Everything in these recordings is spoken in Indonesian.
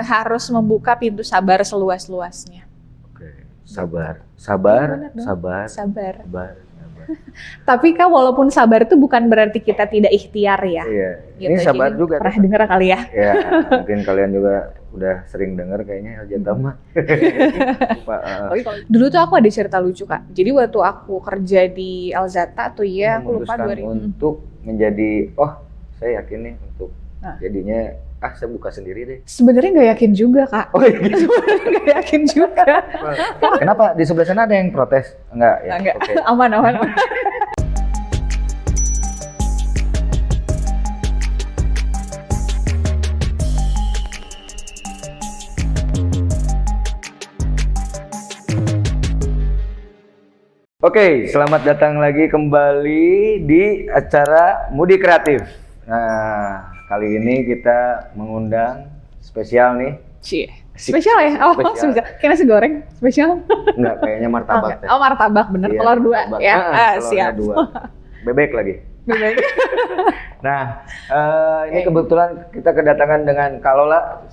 harus membuka pintu sabar seluas-luasnya. Oke, sabar. Benar dong. Sabar. Tapi Tapi Kak, walaupun sabar itu bukan berarti kita tidak ikhtiar ya. iya, Gitu. ini sabar Jadi juga. pernah dengar kali ya. Ya, mungkin kalian juga udah sering dengar kayaknya Aljata. Lupa, Dulu tuh aku ada cerita lucu Kak. Jadi waktu aku kerja di Alzata tuh ya, aku lupa memutuskan untuk menjadi, saya yakin nih untuk jadinya, saya buka sendiri deh. Sebenarnya nggak yakin juga Kak. Oh iya gitu. Sebenarnya nggak yakin juga. Kenapa? Di sebelah sana ada yang protes? Enggak ya? Enggak. Oke. Aman. Oke, selamat datang lagi kembali di acara Moody Kreatif. Nah, kali ini kita mengundang spesial nih. Cie. Spesial ya? Oh, spesial. Kayak nasi goreng, spesial. Enggak, kayaknya martabak. Oh, martabak, bener. Iya, Telur 2 martabak. ya. Telurnya Siap. 2. Bebek lagi. Bebek. Nah, ini kebetulan kita kedatangan dengan Kalola.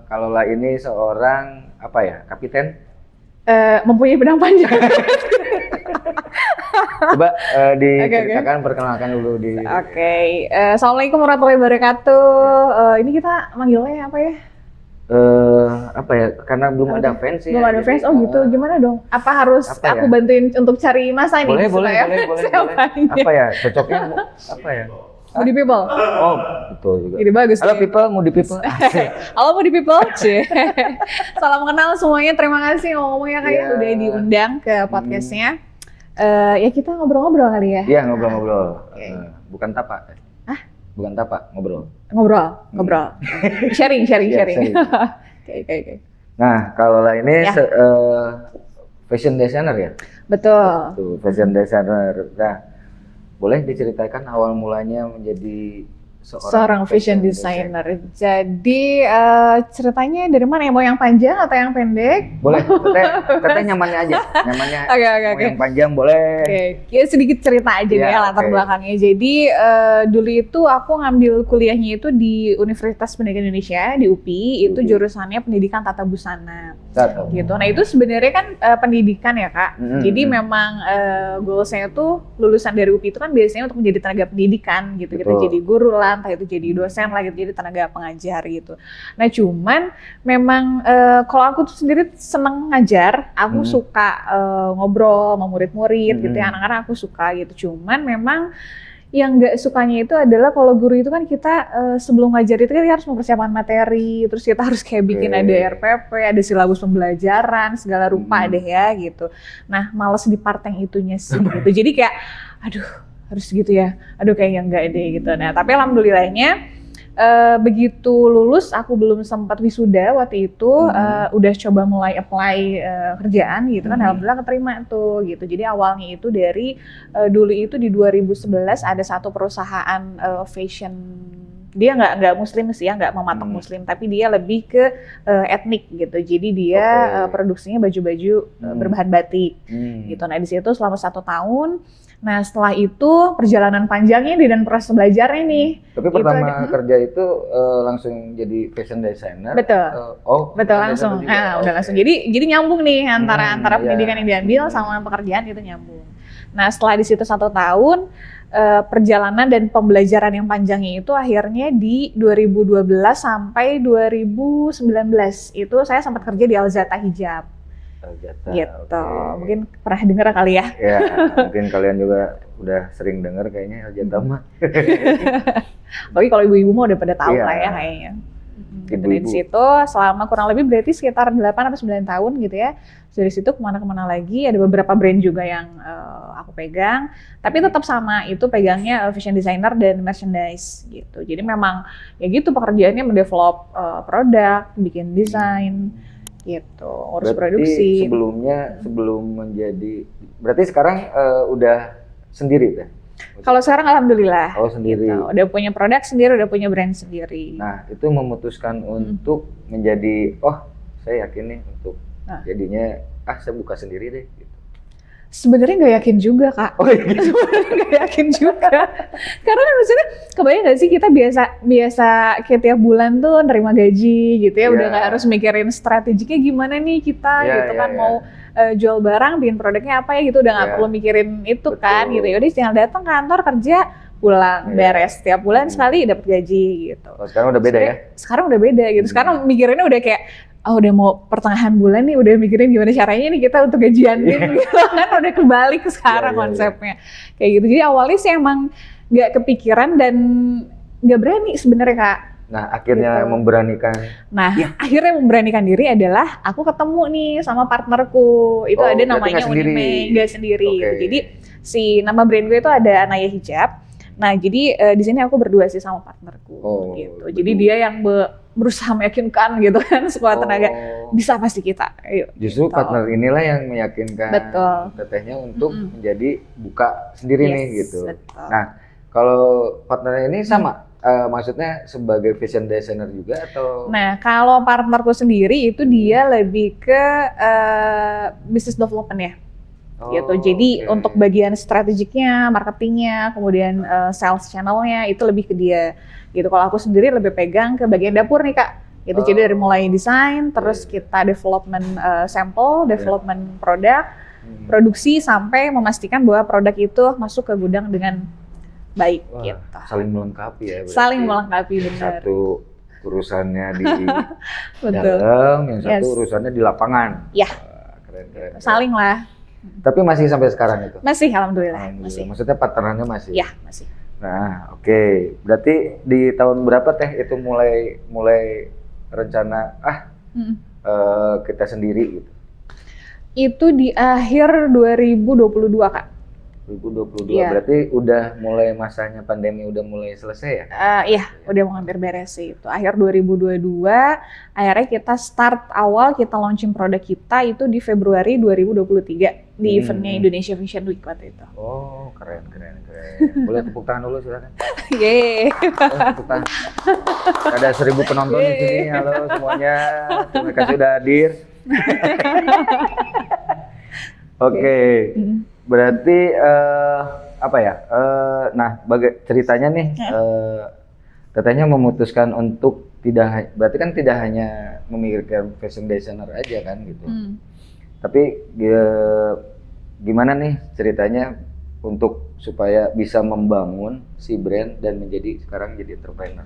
Kalola ini seorang kapiten? Mempunyai pedang panjang. Coba diceritakan, perkenalkan dulu di. Oke. Assalamualaikum warahmatullahi wabarakatuh. Ini kita manggilnya apa ya? Karena belum ada fans ya. Belum ada fans. Oh gitu. Gimana dong? Apa harus aku bantuin untuk cari masa nih? Boleh. Apa ya? Cocoknya apa ya? Moody people. Oh, betul juga. Ini bagus. Halo nih. people, Moody people. Halo Moody people. Salam kenal semuanya. Terima kasih ngomongnya kayak udah diundang ke podcastnya. Ya kita ngobrol-ngobrol kali ya. Iya, ngobrol-ngobrol. Okay. Bukan tapa. Bukan tapa, ngobrol. Ngobrol. Sharing. Sharing. Oke. Nah, kalau lah ini fashion designer ya? Betul. Tuh, fashion designer. Nah, boleh diceritakan awal mulanya menjadi seorang fashion designer. Jadi ceritanya dari mana ya? Mau yang panjang atau yang pendek? Boleh, katanya nyamannya aja. Nyamannya Oke. yang panjang boleh. Oke, ya sedikit cerita aja ya latar belakangnya. Jadi dulu itu aku ngambil kuliahnya itu di Universitas Pendidikan Indonesia di UPI, itu jurusannya pendidikan tata busana. Gitu. Nah itu sebenarnya kan pendidikan ya Kak. Jadi memang goalsnya tuh lulusan dari UPI itu kan biasanya untuk menjadi tenaga pendidikan gitu. Kita jadi guru lah, entah itu jadi dosen lah, gitu, jadi tenaga pengajar gitu. Nah cuman memang kalau aku tuh sendiri seneng ngajar, aku suka ngobrol sama murid-murid gitu ya, anak-anak aku suka gitu. Cuman memang yang nggak sukanya itu adalah kalau guru itu kan kita sebelum ngajar itu kan kita harus mempersiapkan materi, terus kita harus kayak bikin ada RPP, ada silabus pembelajaran, segala rupa deh ya gitu. Nah males di part yang itunya sih gitu. Jadi kayak aduh harus gitu ya, kayaknya enggak deh gitu. Nah tapi alhamdulillahnya begitu lulus aku belum sempat wisuda waktu itu, udah coba mulai apply kerjaan gitu kan, alhamdulillah keterima tuh gitu. Jadi awalnya itu dari dulu itu di 2011 ada satu perusahaan fashion, dia nggak muslim sih ya, nggak mematok muslim, tapi dia lebih ke etnik gitu. Jadi dia produksinya baju-baju berbahan batik gitu. Nah di situ selama 1 tahun. Nah setelah itu perjalanan panjangnya dan proses belajarnya nih. Tapi pertama kerja itu langsung jadi fashion designer. Betul. Betul langsung. Udah langsung. Jadi nyambung nih antara pendidikan yang diambil sama pekerjaan itu nyambung. Nah setelah di situ 1 tahun perjalanan dan pembelajaran yang panjangnya itu akhirnya di 2012 sampai 2019 itu saya sempat kerja di Alzata Hijab. Gitu. Mungkin pernah dengar kali ya. Ya, mungkin kalian juga udah sering dengar kayaknya Aljata. Tapi kalau ibu-ibu mah udah pada tahu lah ya kayaknya. Dari situ selama kurang lebih berarti sekitar 8 atau 9 tahun gitu ya. Dari situ kemana-kemana lagi, ada beberapa brand juga yang aku pegang. Tapi tetap sama, itu pegangnya fashion designer dan merchandise gitu. Jadi memang ya gitu pekerjaannya mendevelop produk, bikin desain gitu, urus produksi. Sebelum menjadi, berarti sekarang udah sendiri ya? Kalau sekarang alhamdulillah. Oh sendiri. Gitu. Udah punya produk sendiri, udah punya brand sendiri. Nah itu memutuskan untuk menjadi, saya yakin nih untuk jadinya, saya buka sendiri deh. Gitu. Sebenarnya nggak yakin juga, Kak. Oh iya. Sebenarnya nggak yakin juga. Karena kan maksudnya kebayang nggak sih kita biasa kayak tiap bulan tuh nerima gaji gitu ya, udah nggak harus mikirin strateginya gimana nih kita gitu kan mau jual barang, bikin produknya apa ya gitu, udah nggak perlu mikirin itu. Betul. Kan gitu. Yaudah tinggal datang kantor kerja, pulang beres, tiap bulan sekali dapat gaji gitu. Oh, sekarang udah beda ya? Sekarang udah beda gitu. Sekarang mikirinnya udah kayak udah mau pertengahan bulan nih, udah mikirin gimana caranya nih kita untuk gajian gitu kan, udah kebalik sekarang konsepnya kayak gitu. Jadi awalnya sih emang nggak kepikiran dan nggak berani sebenarnya, Kak. Nah akhirnya gitu. Akhirnya memberanikan diri adalah aku ketemu nih sama partnerku, itu ada namanya Unimei, nggak sendiri gitu. Jadi si nama brand gue itu ada Anaya Hijab. Nah jadi di sini aku berdua sih sama partnerku gitu. Jadi dia yang berusaha meyakinkan gitu kan sekuat tenaga, bisa pasti kita. Ayo, justru gitu. Partner inilah yang meyakinkan tetehnya untuk menjadi buka sendiri nih gitu. Betul. Nah kalau partner ini sama, maksudnya sebagai fashion designer juga atau? Nah kalau partnerku sendiri itu dia lebih ke business development ya. Gitu. Jadi untuk bagian strategiknya, marketingnya, kemudian sales channelnya itu lebih ke dia. Gitu. Kalau aku sendiri lebih pegang ke bagian dapur nih, Kak. Gitu. Jadi dari mulai desain, terus kita development sampel, development produk, produksi sampai memastikan bahwa produk itu masuk ke gudang dengan baik. Wah, gitu. Saling melengkapi ya. Berarti. Saling melengkapi, benar. Satu urusannya di dalam, yang satu urusannya di lapangan. Ya. Keren. Saling lah. Tapi masih sampai sekarang itu? Masih, alhamdulillah. Masih. Maksudnya partnerannya masih? Iya, masih. Nah, oke. Berarti di tahun berapa Teh itu mulai rencana kita sendiri gitu? Itu di akhir 2022, Kak. 2022, berarti udah mulai masanya pandemi udah mulai selesai ya? Iya, udah mau hampir beres sih itu. Akhir 2022, akhirnya kita start awal kita launching produk kita itu di Februari 2023 di eventnya Indonesia Fashion Week waktu itu. Oh, keren. Boleh tepuk tangan dulu silakan. Yeay. Tepuk tangan. Ada 1000 penonton di sini, halo semuanya. Terima kasih sudah hadir. Oke. Berarti ceritanya nih tetehnya memutuskan untuk berarti kan tidak hanya memikirkan fashion designer aja kan gitu. Tapi gimana nih ceritanya untuk supaya bisa membangun si brand dan sekarang jadi entrepreneur?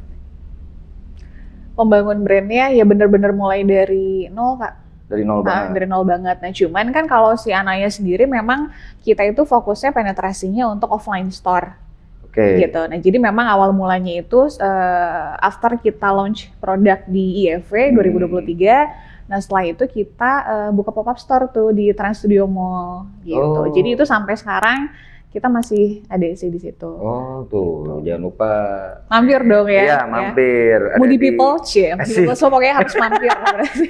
Membangun brandnya ya benar-benar mulai dari nol, Kak. Dari nol banget. Dari nol banget. Nah cuman kan kalau si Anaya sendiri memang kita itu fokusnya penetrasinya untuk offline store. Gitu. Nah jadi memang awal mulanya itu after kita launch produk di IFW 2023, nah setelah itu kita buka pop-up store tuh di Trans Studio Mall gitu. Jadi itu sampai sekarang kita masih ada di situ. Oh tuh, jangan lupa mampir dong ya. Iya, mampir. Moody People, so pokoknya harus mampir.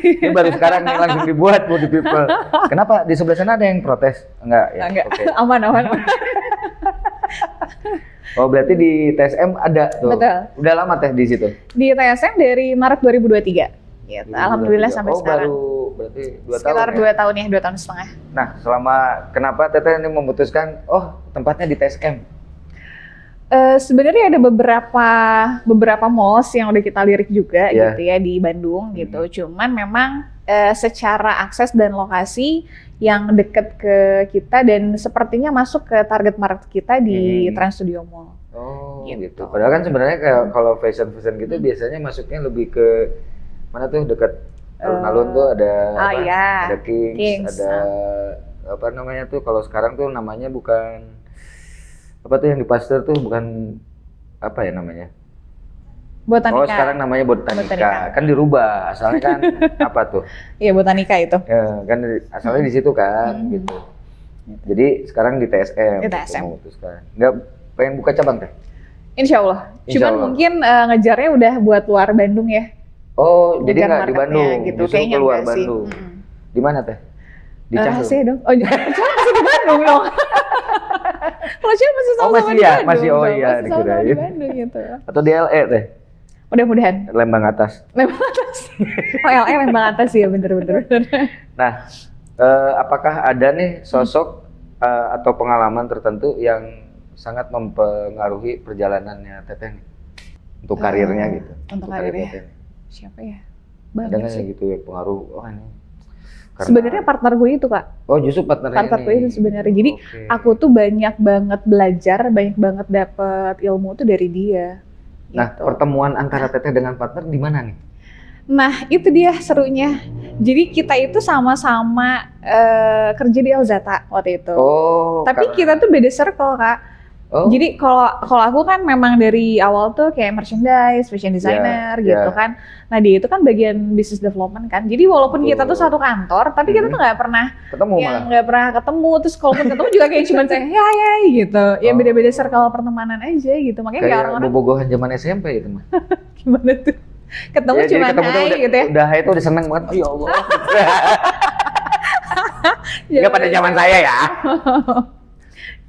Ini baru sekarang nih langsung dibuat Moody People. Kenapa di sebelah sana ada yang protes? Enggak ya? Enggak. Aman. Oh berarti di TSM ada tuh. Betul. Udah lama Teh di situ? Di TSM dari Maret 2023. Gitu. Alhamdulillah sampai sekarang. Baru berarti 2 tahun. Sekitar 2 tahun ya, 2 tahun setengah. Nah, kenapa Teteh ini memutuskan tempatnya di TSM? Sebenarnya ada beberapa malls yang udah kita lirik juga gitu ya di Bandung gitu. Cuman memang secara akses dan lokasi yang deket ke kita dan sepertinya masuk ke target market kita di Trans Studio Mall. Oh gitu. Padahal kan sebenarnya kalau fashion gitu biasanya masuknya lebih ke mana tuh dekat alun-alun tuh ada ada Kings, ada apa namanya tuh kalau sekarang tuh namanya bukan apa tuh yang di Pasteur tuh bukan apa ya namanya? Botanika. Oh sekarang namanya Botanika. Kan dirubah asalnya kan apa tuh? Iya Botanika itu. Ya, kan asalnya di situ kan gitu. Jadi sekarang di TSM. Di TSM. Memutuskan. Nggak pengen buka cabang Teh? Insya Allah. Cuman mungkin ngejarnya udah buat luar Bandung ya. Oh, jadi nggak di Bandung, gitu. Justru keluar Bandung. Di mana Teh? Di Canggu? Rahasia dong. Oh, Canggu masih di Bandung dong. Kalau Canggu masih sama masih di ya? Bandung. Masih, iya, dikirain. di Bandung gitu. Atau di LE Teh? Mudah-mudahan. Lembang atas. Lembang atas. Oh, LE Lembang atas ya, bener. Nah, apakah ada nih sosok atau pengalaman tertentu yang sangat mempengaruhi perjalanannya Teteh nih? Untuk karirnya gitu. Untuk karirnya. Siapa ya? Ada nggak ya gitu ya pengaruh? Oh ini. Sebenarnya partner gue itu Kak. Oh justru partner gue itu sebenarnya. Jadi aku tuh banyak banget belajar, banyak banget dapet ilmu tuh dari dia. Nah gitu. Pertemuan antara Teteh dengan partner di mana nih? Nah itu dia serunya. Jadi kita itu sama-sama kerja di Elzata waktu itu. Oh. Tapi kita tuh beda circle Kak. Oh. Jadi kalau aku kan memang dari awal tuh kayak merchandise, fashion designer gitu kan. Nah dia itu kan bagian business development kan. Jadi walaupun kita tuh satu kantor, tapi kita tuh nggak pernah ketemu. Terus kalaupun ketemu juga kayak cuma saya ya gitu. Ya beda-beda circle pertemanan aja gitu. Makanya kayak orang-orang bobogohan zaman SMP gitu mah. Gimana tuh? Ketemu ya, cuma hai gitu ya. Udah itu udah seneng banget. Oh ya Allah. Nggak pada zaman saya ya.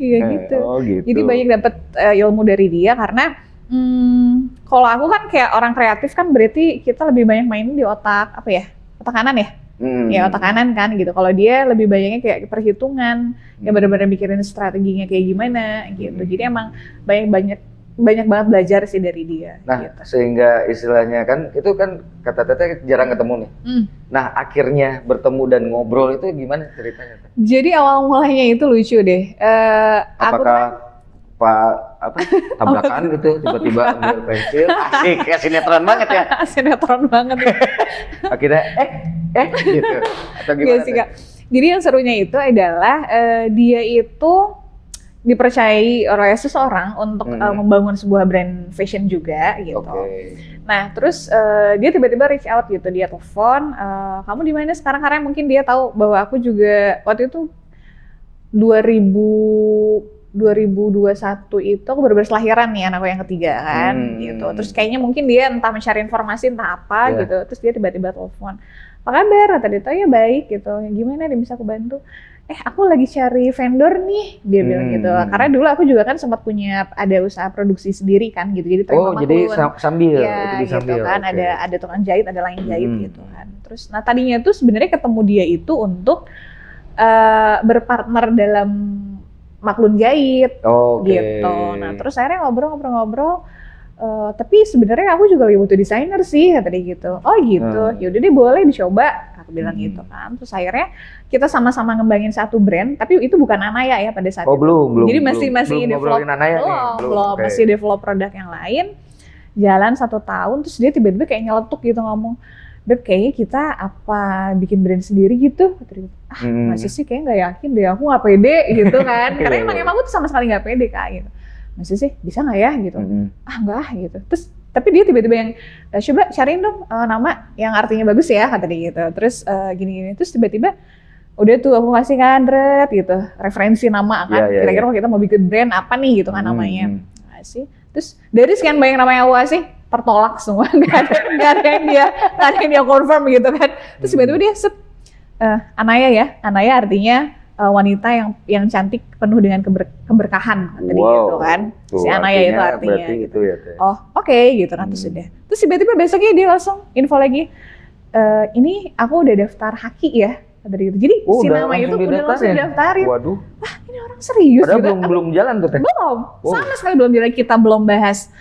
Iya gitu. Jadi banyak dapat ilmu dari dia karena kalau aku kan kayak orang kreatif kan berarti kita lebih banyak main di otak apa ya? Otak kanan ya? Ya otak kanan kan gitu. Kalau dia lebih banyaknya kayak perhitungan, ya benar-benar mikirin strateginya kayak gimana gitu. Jadi emang banyak banget belajar sih dari dia. Nah, gitu. Sehingga istilahnya kan itu kan kata Teteh jarang ketemu nih. Nah, akhirnya bertemu dan ngobrol itu gimana ceritanya? Jadi awal mulanya itu lucu deh. Apakah tabrakan gitu tiba-tiba ambil pensil, asik ya sinetron banget ya. Sinetron banget. Akhirnya gitu. Atau gimana? Sih, Kak. Jadi yang serunya itu adalah dia itu dipercayai oleh seseorang untuk membangun sebuah brand fashion juga gitu. Nah terus dia tiba-tiba reach out gitu, dia telepon, kamu di mana sekarang, karena mungkin dia tahu bahwa aku juga waktu itu 2021 itu aku baru lahiran nih anakku yang ketiga kan gitu. Terus kayaknya mungkin dia entah mencari informasi entah apa gitu. Terus dia tiba-tiba telepon, apa kabar? Kata dia, ya baik gitu. Gimana dia bisa aku bantu? Aku lagi cari vendor nih, dia bilang gitu. Karena dulu aku juga kan sempat punya ada usaha produksi sendiri kan gitu. Jadi jadi sambil ya, itu gitu kan. Ada tukang jahit, ada lain jahit gitu kan. Terus nah tadinya tuh sebenarnya ketemu dia itu untuk berpartner dalam maklun jahit gitu. Nah terus akhirnya ngobrol-ngobrol. Tapi sebenarnya aku juga lagi butuh desainer sih, kata dia gitu. Oh gitu, yaudah deh boleh dicoba, aku bilang gitu kan. Terus akhirnya kita sama-sama ngembangin satu brand, tapi itu bukan Anaya ya pada saat itu. Belum. Jadi masih develop, masih develop produk yang lain. Jalan 1 tahun, terus dia tiba-tiba kayak nyeletuk gitu ngomong, Beb kayaknya kita apa bikin brand sendiri gitu. Kata dia, masih sih kayaknya nggak yakin deh, aku nggak pede gitu kan. Karena emang aku tuh sama sekali nggak pede Kak gitu. Masih sih bisa nggak ya gitu? Enggak gitu. Terus tapi dia tiba-tiba yang coba cariin dong nama yang artinya bagus ya, kata dia gitu. Terus gini-gini, terus tiba-tiba udah tuh aku kasih kan gitu referensi nama kan. Kira-kira kalau kita mau bikin brand apa nih gitu kan namanya. Kasih. Terus dari sekian banyak nama yang aku kasih tertolak semua, nggak ada yang dia confirm gitu kan. Terus tiba-tiba dia Anaya ya, Anaya artinya wanita yang cantik penuh dengan keberkahan kata dia gitu kan. Si Anaya itu artinya. Itu ya, oke, gitu kan. Terus udah. Terus tiba-tiba besoknya dia langsung info lagi. Ini aku udah daftar Haki ya. Kata dia gitu. Jadi si nama itu udah langsung didaftarin. Waduh. Wah, ini orang serius. Padahal gitu. belum jalan tuh Teh. Belum. Sama sekali belum jalan. Kita belum bahas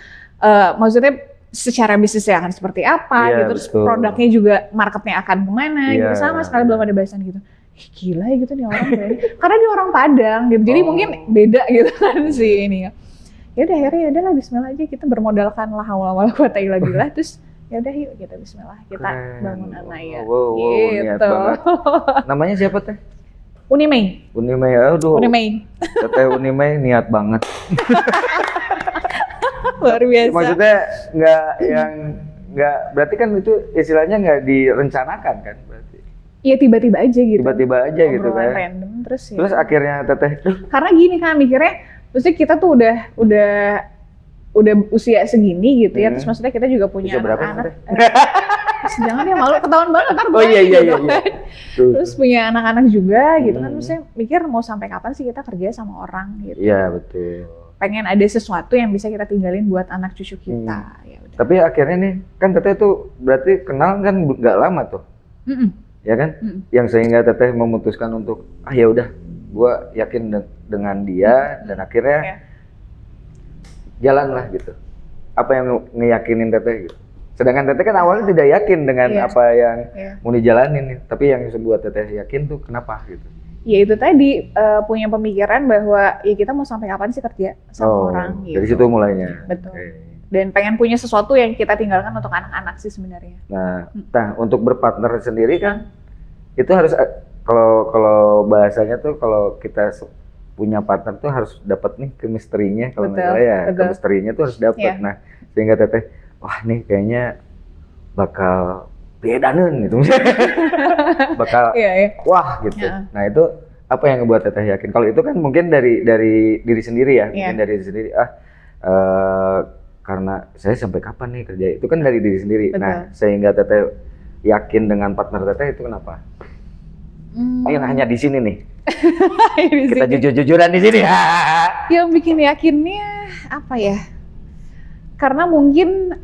maksudnya secara bisnis ya akan seperti apa gitu. Terus produknya juga marketnya akan kemana gitu. Sama sekali belum ada bahasan gitu. Gila ya gitu nih orang karena dia orang Padang gitu, jadi mungkin beda gitu kan sih ini ya. Ya udah akhirnya ya udahlah Bismillah aja, kita bermodalkan la haula wala quwata illa billah. Terus ya udah yuk kita Bismillah, kita bangun Anaya gitu. Namanya siapa Teh? Unimei. Aduh. Unimei. Teteh Unimei niat banget. Luar biasa. Maksudnya nggak berarti kan itu istilahnya nggak direncanakan kan berarti? Iya tiba-tiba aja gitu. Tiba-tiba aja gitu kan. Random terus ya. Terus akhirnya Teteh. Karena gini kan mikirnya, maksudnya kita tuh udah usia segini gitu ya. Terus maksudnya kita juga punya anak-anak. Jangan ya malu, ketahuan banget ntar. Iya. Terus punya anak-anak juga gitu kan. Maksudnya mikir mau sampai kapan sih kita kerja sama orang gitu. Iya betul. Pengen ada sesuatu yang bisa kita tinggalin buat anak cucu kita. Ya udah. Tapi akhirnya nih kan Teteh tuh berarti kenal kan nggak lama tuh. Ya kan? Yang sehingga Teteh memutuskan untuk ya udah gue yakin dengan dia dan akhirnya jalan lah gitu. Apa yang ngeyakinin Teteh gitu. Sedangkan Teteh kan awalnya tidak yakin dengan apa yang mau dijalanin nih, tapi yang buat Teteh yakin tuh kenapa gitu? Ya itu tadi punya pemikiran bahwa ya kita mau sampai kapan sih kerja sama orang gitu. Dari situ mulainya. Betul. Dan pengen punya sesuatu yang kita tinggalkan untuk anak-anak sih sebenarnya. Nah, untuk berpartner sendiri kan itu harus kalau bahasanya tuh kalau kita punya partner tuh harus dapat nih chemistry-nya kalau nggak salah ya. Chemistry-nya tuh harus dapat. Nah, sehingga Teteh wah nih kayaknya bakal bedaneun gitu. bakal wah gitu. Nah, itu apa yang ngebuat Teteh yakin? Kalau itu kan mungkin dari diri sendiri ya, mungkin dari diri sendiri karena saya sampai kapan nih kerja, itu kan dari diri sendiri. Nah, sehingga Teteh yakin dengan partner Teteh itu kenapa? Yang hanya di sini nih. Kita jujur-jujuran di sini. Yang bikin yakinnya apa ya? Karena mungkin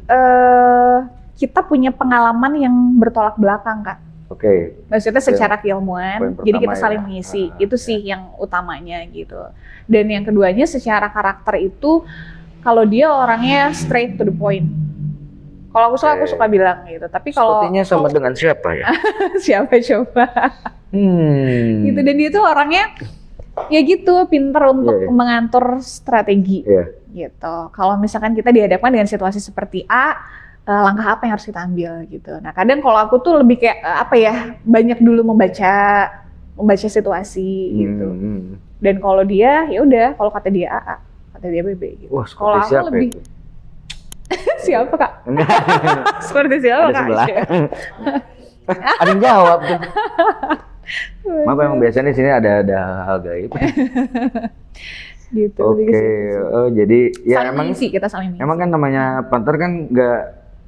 kita punya pengalaman yang bertolak belakang, Kak. Oke. Maksudnya secara keilmuan, jadi kita saling mengisi. Itu sih yang utamanya gitu. Dan yang keduanya secara karakter itu kalau dia orangnya straight to the point. Kalau aku suka bilang gitu. Tapi kalau sepertinya sama dengan siapa ya? Siapa coba? Gitu. Dan dia tuh orangnya ya gitu, pinter untuk mengatur strategi. Gitu. Kalau misalkan kita dihadapkan dengan situasi seperti A, langkah apa yang harus kita ambil gitu. Nah, kadang kalau aku tuh lebih kayak banyak dulu membaca situasi gitu. Dan kalau dia ya udah, kalau kata dia A, kata dia B gitu. Wah, kalau aku lebih itu? Siapa, Kak? Seperti siapa, Kak? Ada yang jawab tuh. Maaf, emang biasanya di sini ada hal gaib. Gitu. Oke. Jadi ya saling mengisi. Emang kan namanya partner kan nggak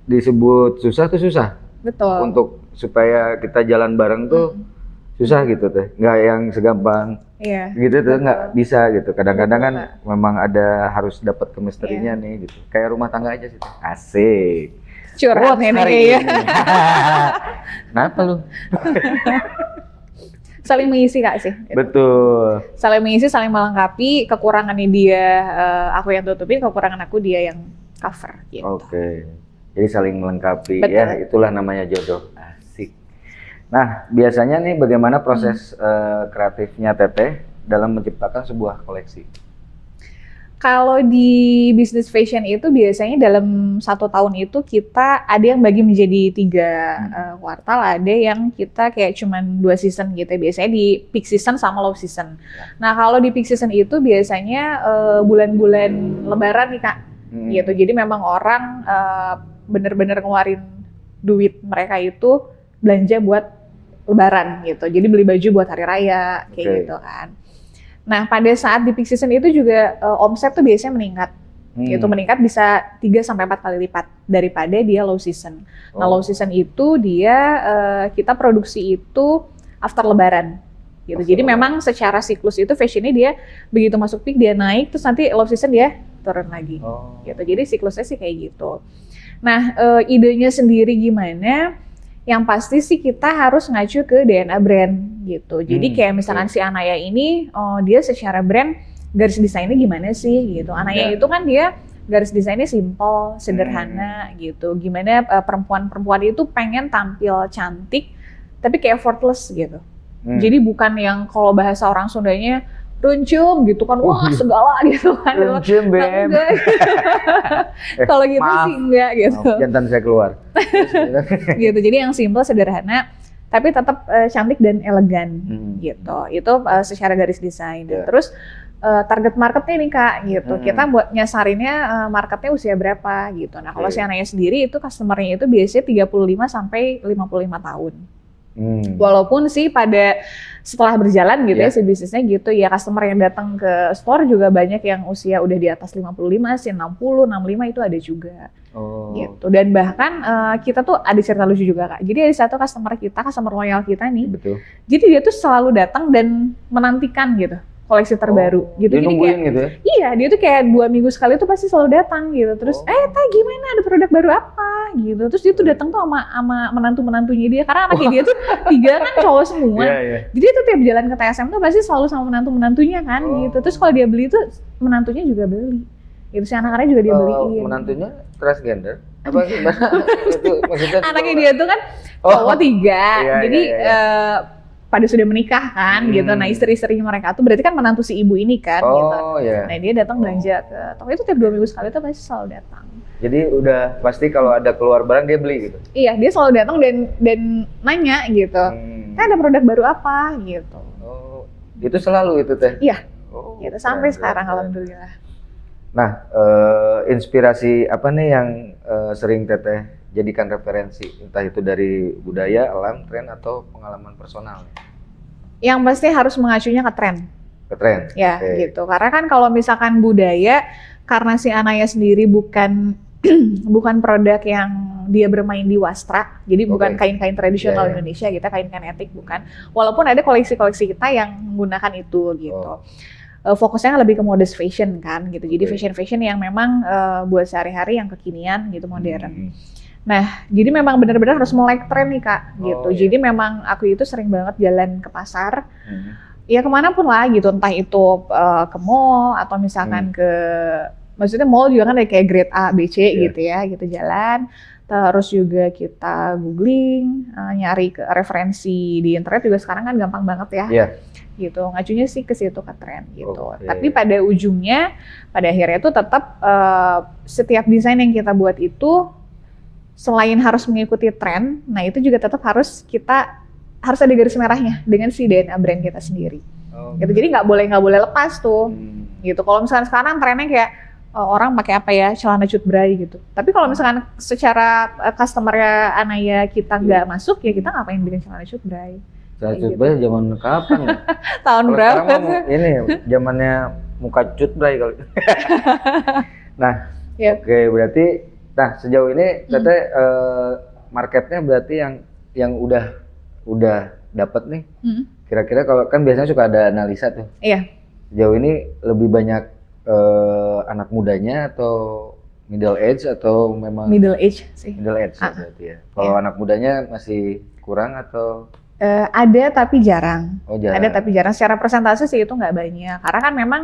disebut susah tuh susah. Betul. Untuk supaya kita jalan bareng tuh susah gitu Teh. Nggak yang segampang gitu tuh nggak bisa gitu. Kadang-kadang kan memang ada harus dapat chemistry-nya nih gitu. Kayak rumah tangga aja sih. Asik. Curhat ini ya. Kenapa lu? Saling mengisi, Kak sih. Gitu. Betul. Saling mengisi, saling melengkapi. Kekurangannya dia aku yang tutupin, kekurangan aku dia yang cover. Gitu. Oke. Jadi saling melengkapi. Betul. Ya. Itulah namanya jodoh. Asik. Nah, biasanya nih bagaimana proses kreatifnya Teteh dalam menciptakan sebuah koleksi? Kalau di bisnis fashion itu biasanya dalam 1 tahun itu kita ada yang bagi menjadi 3 kuartal, ada yang kita kayak cuman 2 season gitu. Biasanya di peak season sama low season. Nah, kalau di peak season itu biasanya bulan-bulan Lebaran nih, Kak. Gitu. Jadi memang orang bener-bener ngeluarin duit mereka itu belanja buat Lebaran gitu. Jadi beli baju buat hari raya kayak gitu kan. Nah, pada saat di peak season itu juga omset tuh biasanya meningkat. Gitu, meningkat bisa 3-4 kali lipat daripada dia low season. Nah, low season itu dia kita produksi itu after Lebaran. Gitu. Jadi memang secara siklus itu fashionnya dia begitu masuk peak dia naik, terus nanti low season dia turun lagi. Gitu. Jadi siklusnya sih kayak gitu. Nah, idenya sendiri gimana? Yang pasti sih kita harus ngacu ke DNA brand gitu. Jadi kayak misalkan si Anaya ini, dia secara brand garis desainnya gimana sih gitu. Anaya itu kan dia garis desainnya simple, sederhana gitu. Gimana perempuan-perempuan itu pengen tampil cantik, tapi kayak effortless gitu. Jadi bukan yang kalau bahasa orang Sundanya runcum gitu kan, wah segala gitu kan. Runcum, Bem. Kalau gitu sih enggak gitu. Jantan saya keluar. Gitu, jadi yang simple, sederhana, tapi tetap cantik dan elegan gitu. Itu secara garis desain. Terus target marketnya nih, Kak gitu. Kita buat nyasarinnya marketnya usia berapa gitu. Nah, kalau si Anaya sendiri itu customer-nya itu biasanya 35 sampai 55 tahun. Walaupun sih setelah berjalan gitu ya si bisnisnya gitu ya, customer yang datang ke store juga banyak yang usia udah di atas 55 sih, 60, 65 itu ada juga. Gitu. Dan bahkan kita tuh ada cerita lucu juga, Kak. Jadi ada satu customer loyal kita nih. Betul. Jadi dia tuh selalu datang dan menantikan gitu koleksi terbaru gitu. Jadi kayak, gitu ya? Iya, dia tuh kayak 2 minggu sekali tuh pasti selalu datang gitu. Terus, Teh gimana ada produk baru apa gitu. Terus dia tuh datang tuh sama menantu-menantunya dia, karena anaknya dia tuh 3 kan cowok semua. Jadi tuh tiap jalan ke TSM tuh pasti selalu sama menantu-menantunya kan gitu. Terus kalau dia beli tuh menantunya juga beli. Gitu sih, anak-anaknya juga dia beliin. Menantunya transgender? Apa gimana? Itu maksudnya anaknya dia tuh kan cowok 3. Jadi pada sudah menikah kan gitu. Nah, istri-istri mereka tuh berarti kan menantu si ibu ini kan gitu. Nah, dia datang belanja ke toko itu tiap 2 minggu sekali tuh pasti selalu datang. Jadi udah pasti kalau ada keluar barang dia beli gitu. Iya, dia selalu datang dan nanya gitu. Teh ada produk baru apa gitu. Itu selalu itu Teh. Iya. Gitu sampai sekarang alhamdulillah. Nah, inspirasi apa nih yang sering Teteh jadikan referensi, entah itu dari budaya, alam, tren, atau pengalaman personal? Yang pasti harus mengacunya ke tren. Ke tren? Ya, gitu. Karena kan kalau misalkan budaya, karena si Anaya sendiri bukan produk yang dia bermain di wastra, jadi bukan kain-kain tradisional Indonesia, kita kain-kain etik bukan. Walaupun ada koleksi-koleksi kita yang menggunakan itu gitu. Fokusnya lebih ke modest fashion kan gitu. Jadi fashion yang memang buat sehari-hari yang kekinian gitu, modern. Nah, jadi memang benar-benar harus melek tren nih Kak, gitu. Jadi memang aku itu sering banget jalan ke pasar, ya kemanapun lah gitu, entah itu ke mall atau misalkan maksudnya mall juga kan ada kayak grade A, B, C gitu ya, gitu jalan. Terus juga kita googling, nyari ke referensi di internet juga sekarang kan gampang banget ya. Gitu, ngacunya sih ke situ, ke tren gitu. Tapi pada ujungnya, pada akhirnya tuh tetap setiap desain yang kita buat itu selain harus mengikuti tren, nah itu juga tetap harus ada garis merahnya dengan si DNA brand kita sendiri. Gitu. Jadi nggak boleh lepas tuh. Gitu. Kalau misalkan sekarang trennya kayak orang pakai apa ya, celana cutbray gitu. Tapi kalau misalkan secara customer-nya Anaya kita nggak masuk, ya kita ngapain bikin celana cutbray? Celana cutbray zaman kapan ya? Tahun berapa? Ini zamannya muka cutbray kali. Nah, oke, berarti sejauh ini Teteh marketnya berarti yang udah dapat nih. Kira-kira kalau kan biasanya suka ada analisa tuh. Iya. Sejauh ini lebih banyak anak mudanya atau middle age atau memang middle age sih. Middle age berarti ya. Kalau anak mudanya masih kurang atau ada tapi jarang. Jarang. Ada tapi jarang. Secara persentase sih itu nggak banyak. Karena kan memang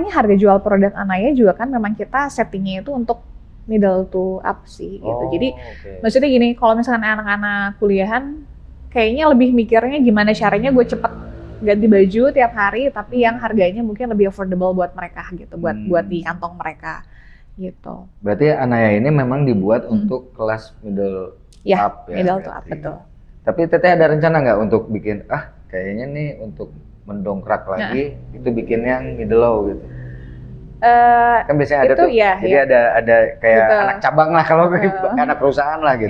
harga jual produk Anaya juga kan memang kita settingnya itu untuk middle to up sih gitu. Jadi maksudnya gini, kalau misalkan anak-anak kuliahan kayaknya lebih mikirnya gimana caranya gue cepet ganti baju tiap hari tapi yang harganya mungkin lebih affordable buat mereka gitu, buat di kantong mereka gitu. Berarti Anaya ini memang dibuat untuk kelas middle up ya? Middle to up, betul. Tapi Teteh ada rencana nggak untuk bikin kayaknya nih untuk mendongkrak lagi itu bikin yang middle low gitu? Kan biasanya ada tuh, jadi ada kayak anak cabang lah kalau anak perusahaan lah gitu.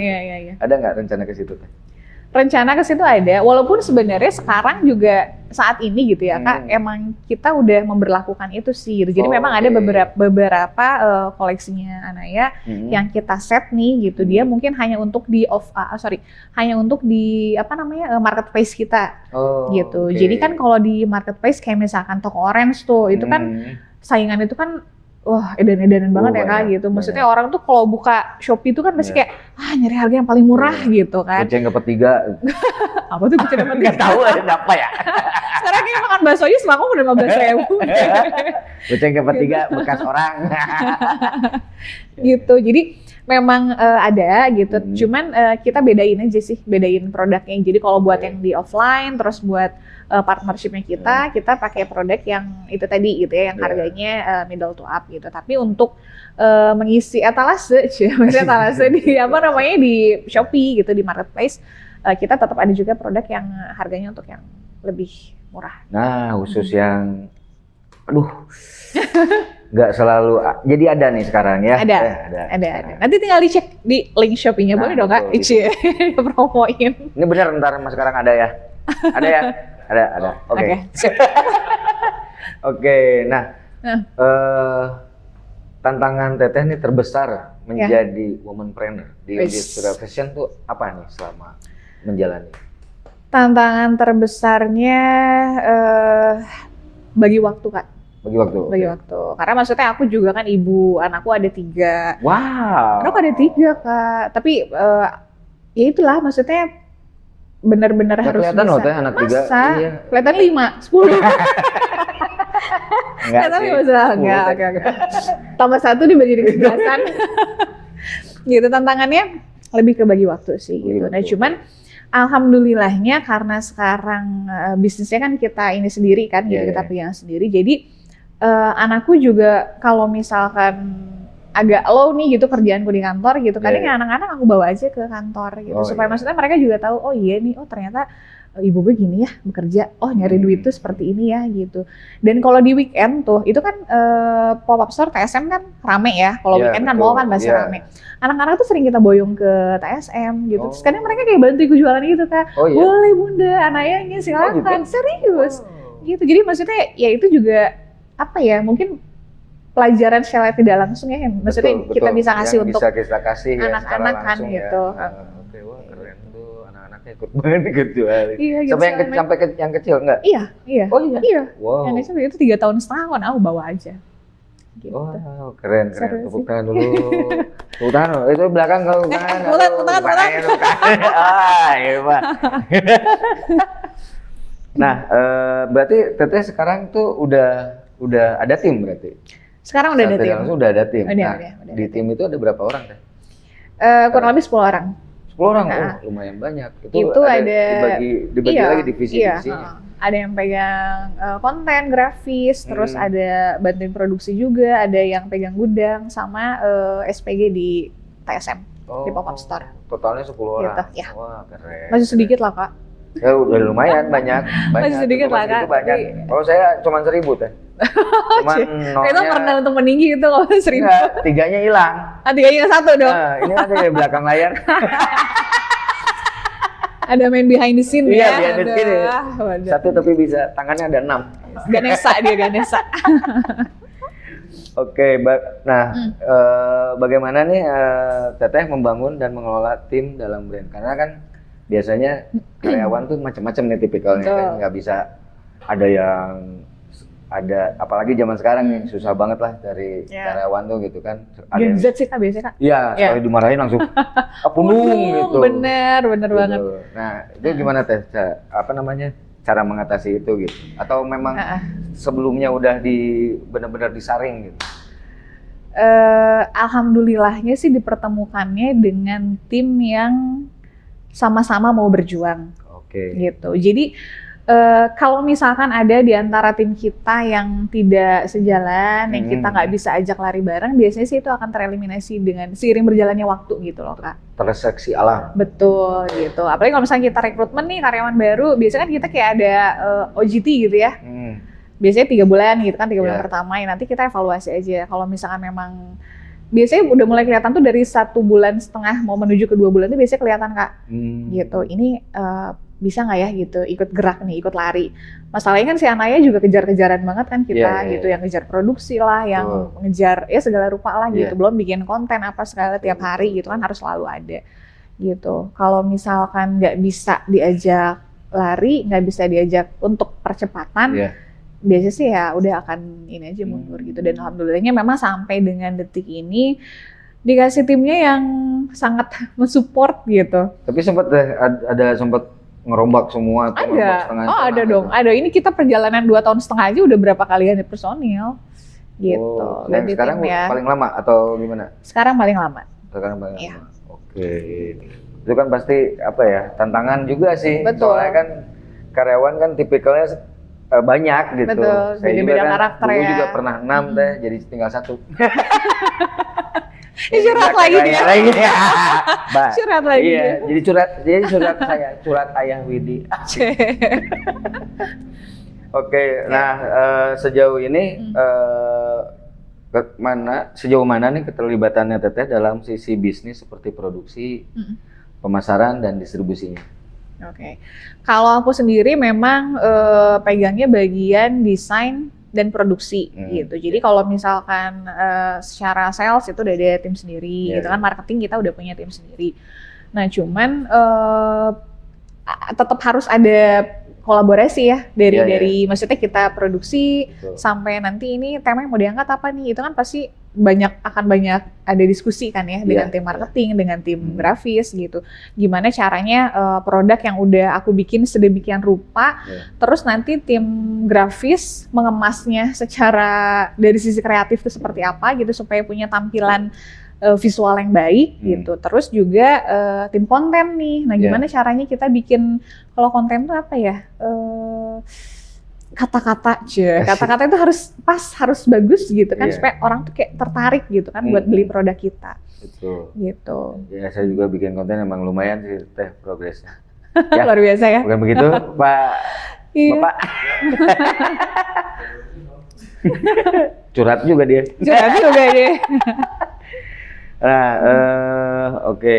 Ada nggak rencana ke situ Teh? Rencana ke situ ada, walaupun sebenarnya sekarang juga saat ini gitu ya Kak, emang kita udah memberlakukan itu sih gitu. Jadi memang ada beberapa koleksinya Anaya yang kita set nih gitu. Dia mungkin hanya untuk di marketplace kita gitu. Jadi kan kalau di marketplace kayak misalkan toko Orange tuh, itu kan saingan itu kan edan-edanan banget ya Kak gitu. Maksudnya orang tuh kalau buka Shopee itu kan masih kayak nyari harga yang paling murah gitu kan. Goceng dapat 3. Apa tuh goceng dapat 3? Nggak tahu ada apa ya. Sekarang kayak makan bakso aja semangkuk udah 15.000. Goceng dapat 3 bekas orang. Gitu. Jadi memang ada gitu. Cuman kita bedain aja sih, bedain produknya. Jadi kalau buat yang di offline, terus buat partnershipnya kita pakai produk yang itu tadi gitu ya, yang harganya middle to up gitu. Tapi untuk mengisi etalase di di Shopee gitu, di marketplace, kita tetap ada juga produk yang harganya untuk yang lebih murah. Nah, khusus yang nggak selalu, jadi ada nih sekarang ya? Ada. Nanti tinggal dicek di link Shopee-nya, boleh dong Kak? Promoin. Ini benar, ntar mas sekarang ada ya? Ada ya? Ada. Oke. Oke, nah tantangan Teteh nih terbesar menjadi womanpreneur di industri fashion tuh apa nih selama menjalani? Tantangan terbesarnya bagi waktu, Kak. Bagi waktu. Bagi waktu. Karena maksudnya aku juga kan ibu, anakku ada 3. Wow. Anakku ada 3, Kak. Tapi ya itulah maksudnya benar-benar harus kelihatan bisa. Kelihatan loh anak 3. Iya. Kelihatan 5, 10. Enggak tapi sih. masalah enggak. Tambah 1 dibagi jadi kesebelasan. Gitu, tantangannya lebih ke bagi waktu sih gitu. Nah, cuman alhamdulillahnya karena sekarang bisnisnya kan kita ini sendiri kan, gitu, kita pegang sendiri. Jadi anakku juga kalau misalkan agak low nih gitu kerjaanku di kantor gitu, kadang anak-anak aku bawa aja ke kantor gitu, supaya maksudnya mereka juga tahu, oh iya nih, oh ternyata ibu gue gini ya bekerja, oh nyari duit tuh seperti ini ya gitu. Dan kalau di weekend tuh, itu kan pop-up store TSM kan rame ya, kalau weekend kan mall kan masih rame. Anak-anak tuh sering kita boyong ke TSM gitu, terus kadang mereka kayak bantu ikut jualan gitu, Kak. Boleh bunda, anaknya ini silakan, serius. Gitu, jadi maksudnya ya itu juga apa ya, mungkin pelajaran secara tidak langsung ya, maksudnya kita bisa kasih untuk anak-anak kan gitu. Oke, wah keren tuh, anak-anaknya ikut banget ikut jual. Iya, gitu. Sampai yang kecil enggak? Iya. Oh iya? Iya. Wow. Yang kecil itu 3 tahun setengah kan aku bawa aja. Gitu. Wow, keren. Tepuk tangan dulu. Tepuk tangan, itu belakang kalau tangan. Tepuk tangan. Hebat. Nah, berarti Teteh sekarang tuh udah ada tim berarti? Sekarang udah ada tim. Langsung udah ada tim. Udah di tim itu ada berapa orang Teh? Kurang lebih 10 orang. 10 orang, lumayan banyak. Itu ada dibagi lagi divisi-divisinya. Ada yang pegang konten, grafis, terus ada bantuin produksi juga, ada yang pegang gudang, sama SPG di TSM, di pop-up store. Totalnya 10 orang? Gitu, ya. Wah, keren. Masih sedikit lah, Kak. Ya udah lumayan, banyak. Masih sedikit lah, Kak. Kalau saya cuma 1000 Teh. Cuman itu pernah untuk meninggi itu kalau 1000. Enggak, 3-nya hilang. 3-nya 1 dong. Nah, ini ada di belakang layar. Ada main behind the scene ya. Iya, behind the scene ya. 1 tapi bisa, tangannya ada 6. Ganesha. Oke, nah bagaimana nih Teteh membangun dan mengelola tim dalam brand? Karena kan biasanya karyawan tuh macam-macam nih tipikalnya kan, nggak bisa ada apalagi zaman sekarang nih susah banget lah dari karyawan tuh gitu kan. Gen Z sih Kak biasanya Kak. Iya, sekali dimarahin langsung punung gitu. Bener gitu. Banget. Nah, itu gimana Teh? Cara mengatasi itu gitu? Atau memang sebelumnya udah benar-benar disaring gitu? Alhamdulillahnya sih dipertemukannya dengan tim yang sama-sama mau berjuang. Gitu. Jadi kalau misalkan ada di antara tim kita yang tidak sejalan, yang kita nggak bisa ajak lari bareng, biasanya sih itu akan tereliminasi dengan seiring berjalannya waktu gitu loh Kak. Terseleksi alam. Betul gitu. Apalagi kalau misalnya kita rekrutmen nih karyawan baru, biasanya kan kita kayak ada OJT gitu ya. Biasanya 3 bulan gitu kan, 3 bulan pertama ya nanti kita evaluasi aja. Kalau misalkan memang biasanya udah mulai kelihatan tuh dari 1,5 bulan mau menuju ke 2 bulan tuh biasanya kelihatan Kak. Gitu. Ini bisa nggak ya gitu ikut gerak nih, ikut lari. Masalahnya kan si Anaya juga kejar-kejaran banget kan kita gitu, yang ngejar produksi lah, yang ngejar ya segala rupa lah gitu. Belum bikin konten apa segala tiap hari gitu kan, harus selalu ada gitu. Kalau misalkan nggak bisa diajak lari, nggak bisa diajak untuk percepatan, biasanya sih ya udah akan ini aja mundur gitu. Dan alhamdulillahnya memang sampai dengan detik ini dikasih timnya yang sangat mensupport gitu. Tapi sempat sempat ngerombak semua atau ngerombak setengah? Ada dong. Ada. Ini kita perjalanan 2,5 tahun aja udah berapa kali ganti personil gitu. Dan sekarang paling lama atau gimana? Sekarang paling lama. Lama. Oke. Itu kan pasti tantangan juga sih. Betul. Soalnya kan karyawan kan tipikalnya banyak gitu. Betul. Saya juga kan karakter dulu juga pernah 6 Teh, jadi tinggal 1. Curhat lagi dia. Curhat lagi. Iya, jadi curhat saya, curhat Ayah Widi. Oke, nah sejauh ini sejauh mana nih keterlibatannya Teteh dalam sisi bisnis seperti produksi, pemasaran dan distribusinya? Kalau aku sendiri memang pegangnya bagian desain dan produksi gitu. Jadi kalau misalkan secara sales itu udah ada tim sendiri gitu kan, marketing kita udah punya tim sendiri. Nah cuman tetap harus ada kolaborasi ya dari maksudnya kita produksi sampai nanti ini tema yang mau diangkat apa nih, itu kan pasti akan banyak ada diskusi kan ya dengan tim marketing, dengan tim grafis gitu. Gimana caranya produk yang udah aku bikin sedemikian rupa, terus nanti tim grafis mengemasnya secara dari sisi kreatif itu seperti apa gitu supaya punya tampilan visual yang baik gitu. Terus juga tim konten nih. Nah, gimana caranya kita bikin, kalau konten itu apa ya? Kata-kata itu harus pas, harus bagus gitu kan, supaya orang tuh kayak tertarik gitu kan buat beli produk kita. Betul. Gitu. Ya, saya juga bikin konten emang lumayan sih Teh progresnya. Ya, luar biasa ya. Bukan begitu, Pak? Bapak. Curhat juga dia. Nah, oke.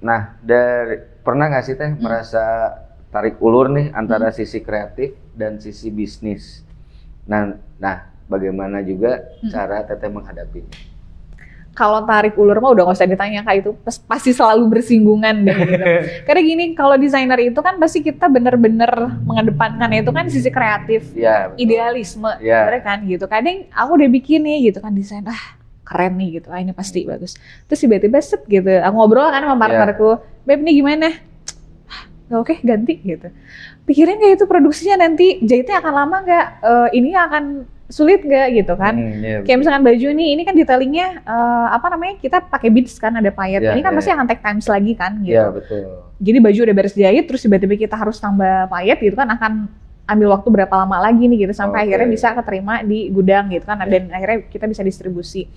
Nah, pernah nggak sih Teh merasa tarik ulur nih antara sisi kreatif dan sisi bisnis? Nah, bagaimana juga cara Teteh menghadapinya? Kalau tarik ulur mah udah nggak usah ditanya, Kak, itu pasti selalu bersinggungan deh gitu. Karena gini, kalau desainer itu kan pasti kita bener-bener mengedepankan itu kan sisi kreatif, idealisme, kan gitu. Kadang aku udah bikin nih gitu kan desain, keren nih gitu, ini pasti bagus. Terus tiba-tiba set gitu, aku ngobrol kan sama partnerku, Beb ini gimana? Nggak, oke, ganti gitu. Pikirin nggak itu produksinya nanti jahitnya akan lama nggak? Ini akan sulit nggak gitu kan? Kayak misalkan baju nih, ini kan detailingnya kita pakai beads kan, ada payet. Ini kan pasti akan take times lagi kan gitu. Iya, betul. Jadi baju udah beres jahit, terus tiba-tiba kita harus tambah payet gitu kan, akan ambil waktu berapa lama lagi nih gitu sampai akhirnya bisa keterima di gudang gitu kan, dan akhirnya kita bisa distribusi.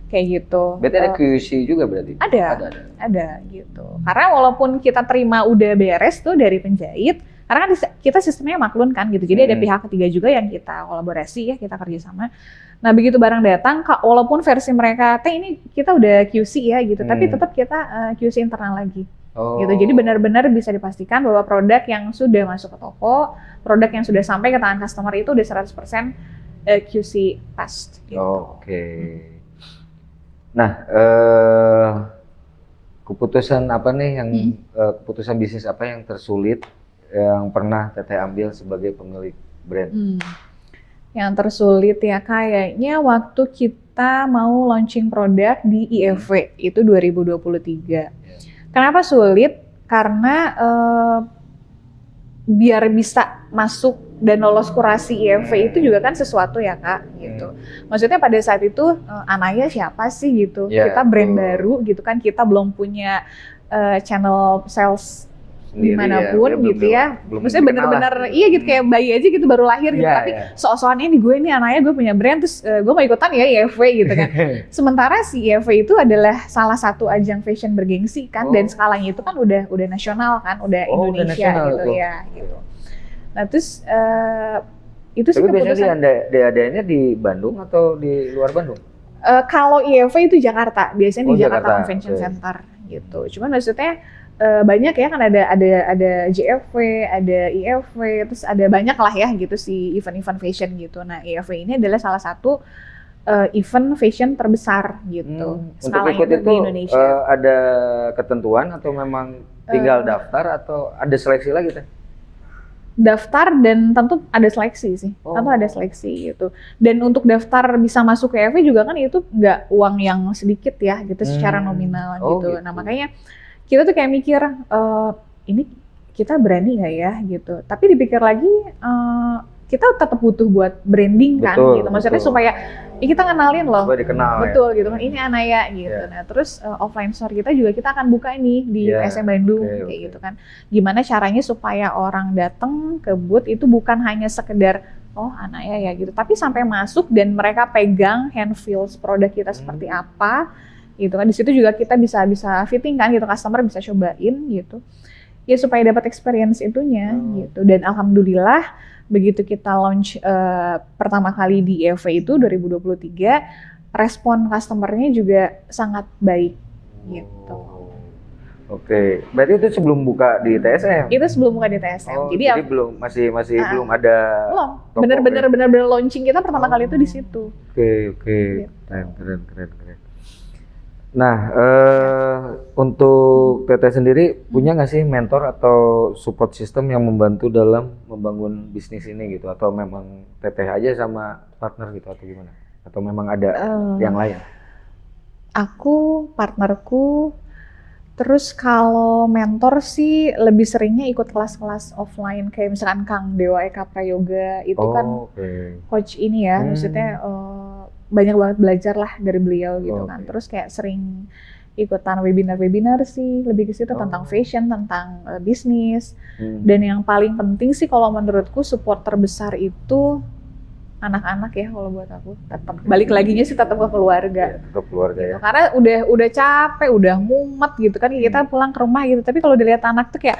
Kayak gitu. Berarti ada QC juga berarti? Ada gitu. Karena walaupun kita terima udah beres tuh dari penjahit, karena kan kita sistemnya maklun kan gitu. Jadi ada pihak ketiga juga yang kita kolaborasi ya, kita kerjasama. Nah begitu barang datang, walaupun versi mereka, ini kita udah QC ya gitu, tapi tetap kita QC internal lagi. Gitu. Jadi benar-benar bisa dipastikan bahwa produk yang sudah masuk ke toko, produk yang sudah sampai ke tangan customer itu udah 100% QC passed. Gitu. Nah, keputusan apa nih yang keputusan bisnis apa yang tersulit yang pernah Teteh ambil sebagai pemilik brand? Yang tersulit ya kayaknya waktu kita mau launching produk di IFW itu 2023. Kenapa sulit? Karena biar bisa masuk dan lolos kurasi IFW itu juga kan sesuatu ya Kak gitu. Maksudnya pada saat itu Anaya siapa sih gitu. Kita brand baru gitu kan, kita belum punya channel sales dimanapun gitu ya. Maksudnya bener-bener iya gitu, kayak bayi aja gitu baru lahir gitu. Tapi sok-sokan ini gue nih Anaya, gue punya brand, terus gue mau ikutan ya IFW gitu kan. Sementara si IFW itu adalah salah satu ajang fashion bergengsi kan, dan skalanya itu kan udah nasional kan, udah Indonesia gitu ya gitu. Nah terus itu sih keputusan. Tapi biasanya diadainnya di Bandung atau di luar Bandung? Kalau IFW itu Jakarta, biasanya di Jakarta Convention Center gitu. Cuman maksudnya banyak ya kan, ada JFW, ada IFW, terus ada banyak lah ya gitu si event-event fashion gitu. Nah IFW ini adalah salah satu event fashion terbesar gitu. Untuk ikut itu di Indonesia. Ada ketentuan atau memang tinggal daftar atau ada seleksi lagi Teh? Daftar dan tentu ada seleksi sih, tentu ada seleksi gitu. Dan untuk daftar bisa masuk ke IFW juga kan itu nggak uang yang sedikit ya gitu secara nominal gitu. Nah makanya kita tuh kayak mikir, ini kita berani nggak ya gitu. Tapi dipikir lagi, kita tetap butuh buat branding kan gitu. Maksudnya supaya kita kenalin loh. Supaya dikenal. Betul gitu kan, ini Anaya gitu. Nah terus offline store kita juga kita akan buka ini di PSM Bandung kayak gitu kan. Gimana caranya supaya orang datang ke booth itu bukan hanya sekedar Anaya ya gitu, tapi sampai masuk dan mereka pegang hand feels produk kita seperti apa gitu kan. Di situ juga kita bisa fitting kan gitu, customer bisa cobain gitu ya supaya dapat experience itunya gitu. Dan alhamdulillah begitu kita launch pertama kali di IFW itu 2023, respon customernya juga sangat baik gitu. Berarti itu sebelum buka di TSM? Itu sebelum buka di TSM. Jadi belum masih belum ada. Belum. Bener-bener launching kita pertama kali itu di situ. Keren. Nah, untuk Teteh sendiri punya nggak sih mentor atau support system yang membantu dalam membangun bisnis ini gitu? Atau memang Teteh aja sama partner gitu atau gimana? Atau memang ada yang lain? Aku, partnerku, terus kalau mentor sih lebih seringnya ikut kelas-kelas offline kayak misalkan Kang Dewa Eka Prayoga itu kan coach ini ya, maksudnya banyak banget belajar lah dari beliau gitu kan. Terus kayak sering ikutan webinar-webinar sih, lebih ke situ tentang fashion, tentang bisnis. Dan yang paling penting sih kalau menurutku support terbesar itu anak-anak ya kalau buat aku. Tetap balik laginya sih tetap ke keluarga. Tetap keluarga ya. Karena udah capek, udah mumet gitu kan kita pulang ke rumah gitu. Tapi kalau dilihat anak tuh kayak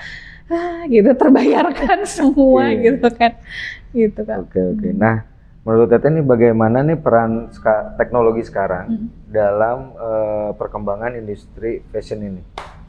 gitu terbayarkan semua gitu kan. Gitu kan. Oke. Nah, menurut Teteh nih bagaimana nih peran teknologi sekarang dalam perkembangan industri fashion ini?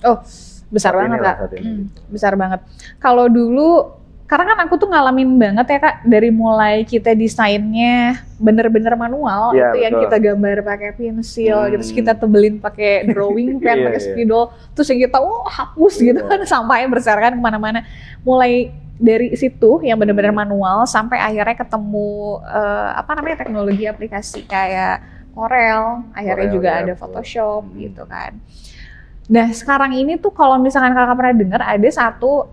Oh, besar banget Kak. Besar banget. Kalau dulu, karena kan aku tuh ngalamin banget ya Kak, dari mulai kita desainnya bener-bener manual, itu betul. Yang kita gambar pakai pensil, terus kita tebelin pakai drawing pen, pakai spidol, terus yang kita hapus gitu kan, sampai berserakan kemana-mana. Mulai dari situ yang benar-benar manual sampai akhirnya ketemu teknologi aplikasi kayak Corel, akhirnya juga ada Photoshop gitu kan. Nah sekarang ini tuh kalau misalkan kakak pernah dengar ada satu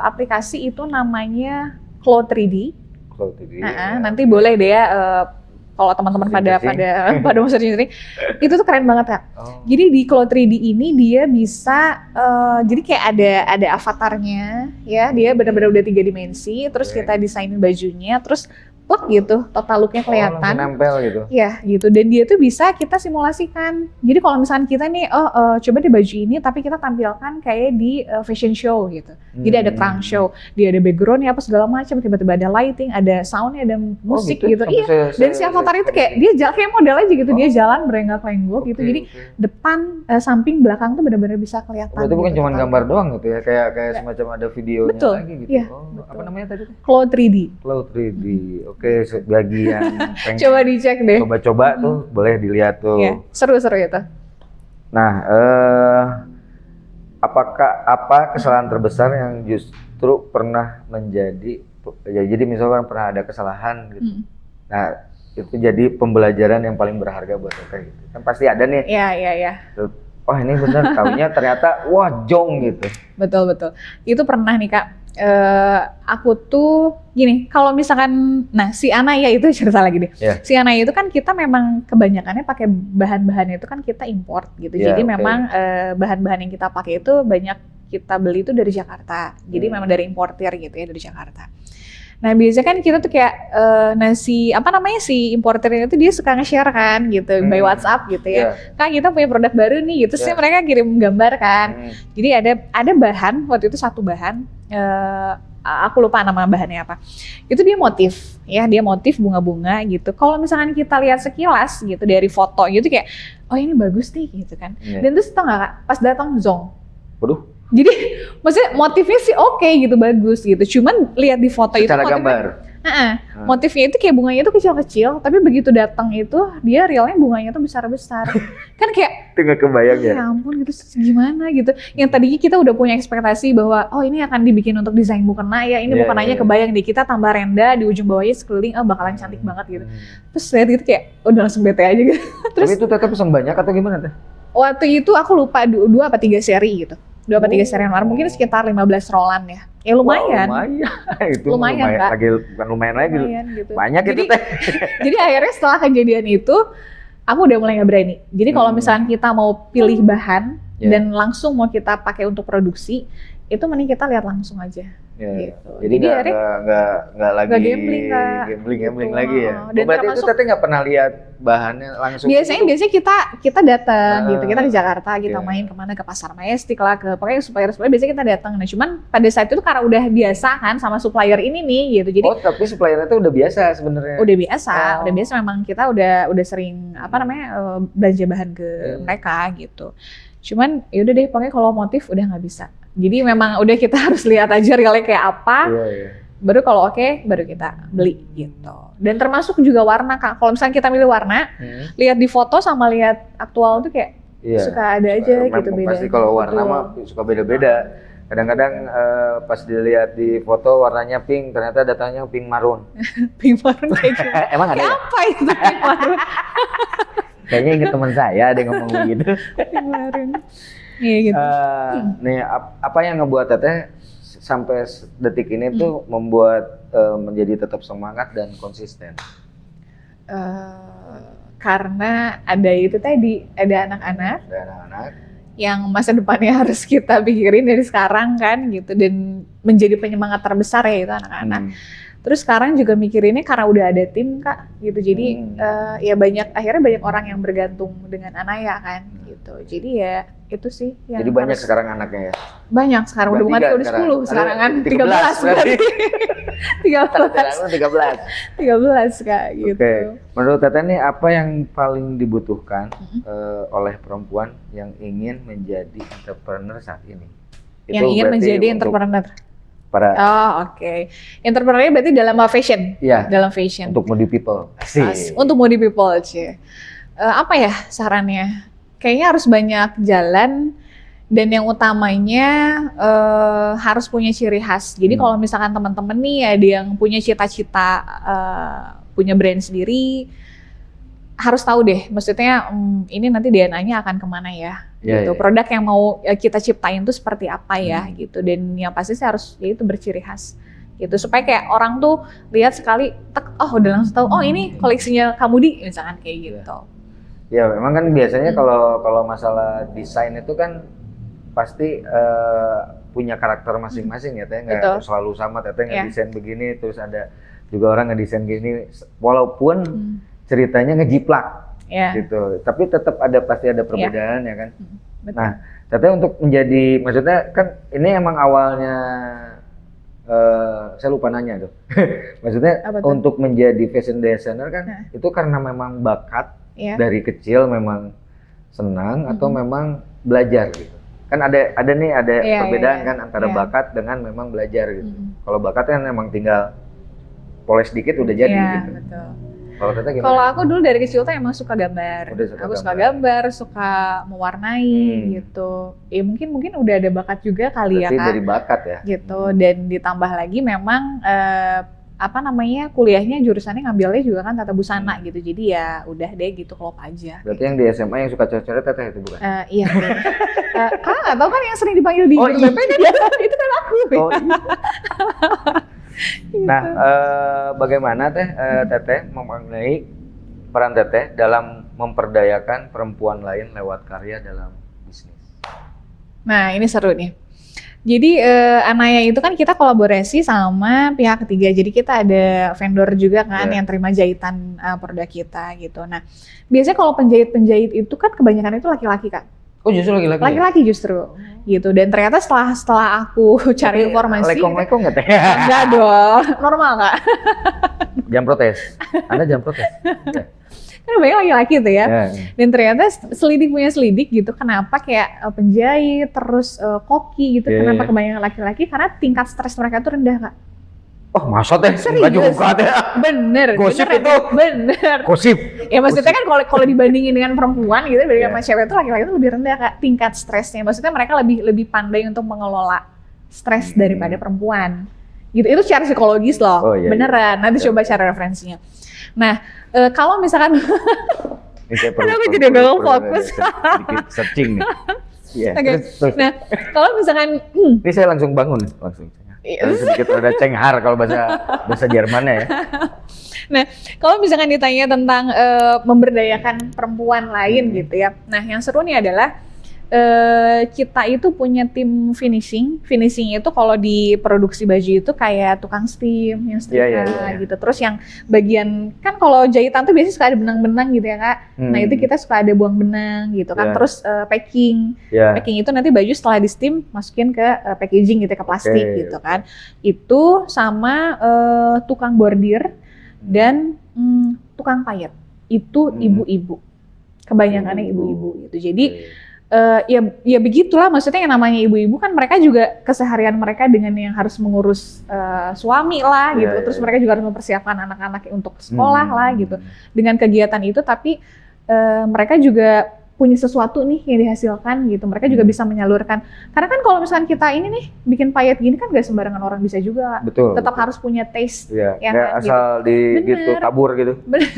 aplikasi itu namanya Cloud 3D. Cloud 3D. Nanti boleh deh ya kalau teman-teman pada mau searching sendiri, itu tuh keren banget Kak. Jadi di Cloud 3D ini dia bisa, jadi kayak ada avatarnya, ya dia benar-benar udah 3 dimensi, terus kita desainin bajunya, terus plek gitu, total looknya kelihatan. Nempel gitu. Ya gitu, dan dia tuh bisa kita simulasikan. Jadi kalau misalkan kita nih, coba di baju ini, tapi kita tampilkan kayak di fashion show gitu. Jadi ada trunk show, dia ada backgroundnya apa segala macam, tiba-tiba ada lighting, ada soundnya, ada musik gitu. Iya. Dan si avatar itu kayak dia kayak model aja gitu, dia jalan berenggak-enggok gitu. Jadi depan, samping, belakang tuh benar-benar bisa kelihatan. Berarti bukan cuma gambar doang gitu ya, kayak semacam ada videonya lagi gitu. Iya, apa namanya tadi? Cloud 3D. Cloud 3D. Oke, bagi yang pengen coba dicek deh. Coba-coba tuh boleh dilihat tuh. Iya, seru-seru itu. Nah, apa kesalahan terbesar yang justru pernah menjadi ya jadi misalkan pernah ada kesalahan gitu. Nah, itu jadi pembelajaran yang paling berharga buat kita gitu. Kan pasti ada nih. Iya. Wah, ini benar taunya ternyata wah jong gitu. Betul. Itu pernah nih Kak. Aku tuh gini, kalau misalkan, si Anaya itu cerita lagi deh. Si Anaya itu kan kita memang kebanyakannya pakai bahan-bahan itu kan kita import gitu. Jadi memang bahan-bahan yang kita pakai itu banyak kita beli itu dari Jakarta. Jadi memang dari importir gitu ya, dari Jakarta. Nah biasanya kan kita tuh kayak si importernya itu dia suka nge-share kan gitu by WhatsApp gitu ya. Kak kita punya produk baru nih gitu, sih mereka kirim gambar kan. Jadi ada bahan, waktu itu satu bahan, aku lupa nama bahannya apa. Itu dia motif bunga-bunga gitu. Kalau misalkan kita lihat sekilas gitu dari foto gitu kayak, oh ini bagus nih gitu kan. Dan terus tau gak Kak, pas datang zong. Waduh. Jadi maksudnya motifnya sih oke gitu, bagus gitu. Cuman lihat di foto secara itu gambar. Motifnya itu kayak bunganya itu kecil-kecil, tapi begitu datang itu dia realnya bunganya tuh besar-besar. Kan kayak nggak kebayang ya. Ya ampun gitu gimana gitu. Yang tadinya kita udah punya ekspektasi bahwa oh ini akan dibikin untuk desain mukena ya. Ini mukenanya kebayang deh, kita tambah renda di ujung bawahnya sekeliling, bakalan cantik banget gitu. Terus lihat gitu kayak udah langsung bete aja gitu. Terus tapi itu tetap pesan banyak atau gimana teh? Waktu itu aku lupa 2 apa 3 seri gitu. 2 apa 3 seri yang luar, mungkin sekitar 15 rollan ya. Ya lumayan. Itu lumayan Kak. Lagi bukan lumayan lagi. Gitu. Banyak jadi, itu teh. Jadi akhirnya setelah kejadian itu, aku udah mulai nggak berani. Jadi kalau misalnya kita mau pilih bahan dan langsung mau kita pakai untuk produksi, itu mending kita lihat langsung aja. Gitu. Jadi nggak lagi gambling lagi ya. Dan berarti itu teteh nggak pernah lihat bahannya langsung. Biasanya kita datang gitu, kita ke Jakarta, kita main kemana, ke pasar Majestic lah, ke pokoknya supplier biasanya kita datang. Nah cuman pada saat itu karena udah biasa kan sama supplier ini nih gitu. Jadi tapi suppliernya itu udah biasa sebenarnya. Udah biasa memang kita udah sering belanja bahan ke mereka gitu. Cuman yaudah deh pokoknya kalau motif udah nggak bisa. Jadi memang udah kita harus lihat aja realnya kayak apa, baru kalau oke, baru kita beli gitu. Dan termasuk juga warna Kak, kalau misalnya kita milih warna, lihat di foto sama lihat aktual tuh kayak suka ada aja gitu beda. Pasti kalau warna mah suka beda-beda. Kadang-kadang pas dilihat di foto warnanya pink, ternyata datanya pink marun. Pink marun kayak gimana? Emang ada ya? Apa itu pink marun? Kayaknya inget teman saya ada yang ngomong begitu. Pink marun. Iya gitu. Nih apa yang ngebuat Teteh sampai detik ini tuh membuat menjadi tetap semangat dan konsisten? Karena ada itu tadi, ada anak-anak. Ada anak-anak yang masa depannya harus kita pikirin dari sekarang kan gitu, dan menjadi penyemangat terbesar ya itu anak-anak. Terus sekarang juga mikirinnya karena udah ada tim Kak gitu, jadi ya akhirnya banyak orang yang bergantung dengan Anaya kan gitu. Jadi ya itu sih yang jadi banyak sekarang anaknya ya? Banyak sekarang, udah bukan udah 10 sekarang kan 13 berarti. 13 Kak gitu. Oke. Menurut Teteh nih apa yang paling dibutuhkan oleh perempuan yang ingin menjadi entrepreneur saat ini? Yang ingin menjadi entrepreneur? Oke. Entrepreneur berarti dalam fashion? Iya. Dalam fashion. Untuk Moody People. Untuk Moody People sih. Apa ya sarannya? Kayaknya harus banyak jalan, dan yang utamanya harus punya ciri khas. Jadi kalau misalkan teman-teman nih ada yang punya cita-cita punya brand sendiri, harus tahu deh, maksudnya ini nanti DNA-nya akan kemana ya, gitu. Produk yang mau kita ciptain tuh seperti apa ya, gitu. Dan yang pasti sih harus ya itu berciri khas, gitu. Supaya kayak orang tuh lihat sekali, udah langsung tahu, ini koleksinya Kamudi, misalkan kayak gitu. Ya memang kan biasanya kalau masalah desain itu kan pasti punya karakter masing-masing ya, Teh, nggak selalu sama. Teteh ngedesain begini, terus ada juga orang ngedesain gini, walaupun ceritanya ngejiplak gitu, tapi tetap pasti ada perbedaan ya kan. Nah, Teteh untuk menjadi, maksudnya kan ini emang awalnya saya lupa nanya tuh. Maksudnya untuk menjadi fashion designer kan itu karena memang bakat dari kecil, memang senang atau memang belajar gitu. Kan ada perbedaan kan antara bakat dengan memang belajar gitu. Kalau bakat kan memang tinggal poles dikit udah jadi gitu. Betul. Kalau Teteh gimana? Kalau aku dulu dari kecil tuh emang suka gambar. Suka gambar, suka mewarnai gitu. Ya mungkin udah ada bakat juga kali. Berarti ya Kak. Dari bakat ya. Gitu, dan ditambah lagi memang kuliahnya jurusannya ngambilnya juga kan tata busana gitu. Jadi ya udah deh gitu, klop aja. Berarti yang di SMA yang suka coret-coret Teteh itu bukan? Iya. Kak nggak tahu kan yang sering dipanggil di guru BP kan itu kan aku. Nah, bagaimana Teteh memaknai peran Teteh dalam memperdayakan perempuan lain lewat karya dalam bisnis? Nah, ini seru nih. Jadi Anaya itu kan kita kolaborasi sama pihak ketiga. Jadi kita ada vendor juga kan yang terima jahitan produk kita gitu. Nah, biasanya kalau penjahit-penjahit itu kan kebanyakan itu laki-laki Kak. Oh justru laki-laki? Laki-laki justru gitu. Dan ternyata setelah aku cari informasi. Lekong-lekong nggak Teh? Enggak dong, normal Kak. Jam protes? Anda jam protes? Kan banyak laki-laki tuh ya. Dan ternyata selidik punya selidik gitu, kenapa kayak penjahit, terus koki gitu, kenapa kebanyakan laki-laki, karena tingkat stres mereka tuh rendah Kak. Oh masa Teh? Baju buka Teh? Bener. Gosip itu? Bener. Gosip? Ya maksudnya kan kalau dibandingin dengan perempuan gitu, sama cewek itu laki-laki itu lebih rendah Kak, tingkat stresnya. Maksudnya mereka lebih pandai untuk mengelola stres daripada perempuan. Gitu, itu secara psikologis loh, beneran. Nanti coba cari referensinya. Nah, kalau misalkan kenapa jadi gak fokus? Sedikit searching nih. Terus. Nah, kalau misalkan ini saya langsung bangun langsung. Sedikit ada cenghar kalau bahasa Jermannya ya. Nah, kalau misalkan ditanya tentang memberdayakan perempuan lain gitu ya. Nah, yang seru nih adalah kita itu punya tim finishing. Finishing itu kalau di produksi baju itu kayak tukang steam, yang setrika gitu. Terus yang bagian, kan kalau jahitan tuh biasanya suka ada benang-benang gitu ya Kak. Nah itu kita suka ada buang benang gitu kan. Terus packing. Packing itu nanti baju setelah di steam masukin ke packaging gitu, ke plastik gitu kan. Itu sama tukang bordir dan tukang payet. Itu ibu-ibu. Kebanyakannya ibu-ibu gitu. Jadi ya begitulah, maksudnya yang namanya ibu-ibu kan mereka juga keseharian mereka dengan yang harus mengurus suami lah gitu, terus mereka juga harus mempersiapkan anak-anak untuk sekolah lah gitu dengan kegiatan itu, tapi mereka juga punya sesuatu nih yang dihasilkan gitu. Mereka juga bisa menyalurkan. Karena kan kalau misalkan kita ini nih bikin payet gini kan gak sembarangan orang bisa juga. Betul. Tetap harus punya taste. Iya, ya nggak kan, asal gitu. gitu tabur gitu. Bener.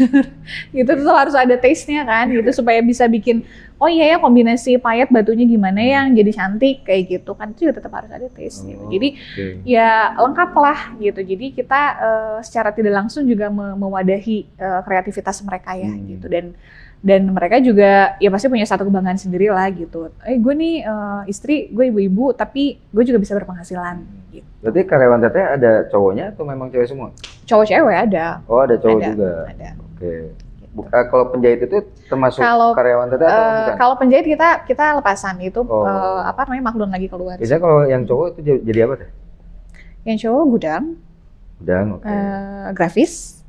Gitu tetap harus ada taste-nya kan gitu supaya bisa bikin oh iya ya kombinasi payet batunya gimana yang jadi cantik kayak gitu kan, itu juga tetap harus ada taste gitu. Jadi ya lengkap lah gitu. Jadi kita secara tidak langsung juga mewadahi kreativitas mereka ya gitu, dan mereka juga ya pasti punya satu kebanggaan sendiri lah gitu. Gue nih istri, gue ibu-ibu tapi gue juga bisa berpenghasilan gitu. Berarti karyawan Teteh ada cowoknya atau memang cewek semua? Cowok cewek ada. Oh ada cowok juga. Ada. Oke. Kalau penjahit itu termasuk karyawan Teteh atau bukan? Kalau penjahit kita lepasan itu apa namanya maklun lagi keluar. Biasanya kalau yang cowok itu jadi apa Teh? Yang cowok gudang. Gudang, oke. Grafis.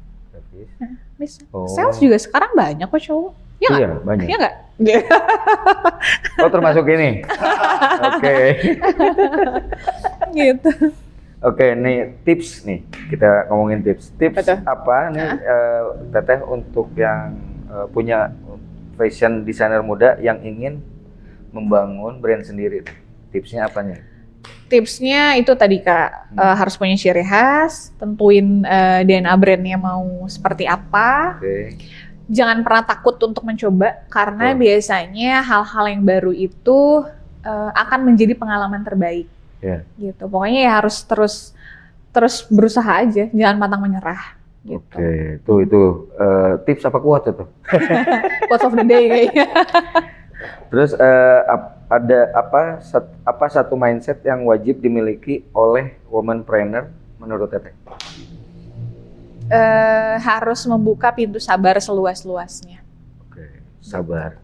Bisa. Sales juga sekarang banyak kok cowok. Ya iya, banyak. Iya nggak? Oh termasuk ini? Oke. Gitu. Oke, nih tips nih, kita ngomongin tips. Tips betul. Apa nih Teteh untuk yang punya fashion designer muda yang ingin membangun brand sendiri? Tipsnya apanya? Tipsnya itu tadi Kak, harus punya ciri khas, tentuin DNA brandnya mau seperti apa. Jangan pernah takut untuk mencoba, karena biasanya hal-hal yang baru itu akan menjadi pengalaman terbaik. Gitu. Pokoknya ya harus terus berusaha aja, jangan pantang menyerah. Gitu. Oke, itu tips apa quote itu? Quote of the day kayaknya. Terus ada apa satu mindset yang wajib dimiliki oleh womanpreneur menurut Teteh? Harus membuka pintu sabar seluas-luasnya. Oke, sabar.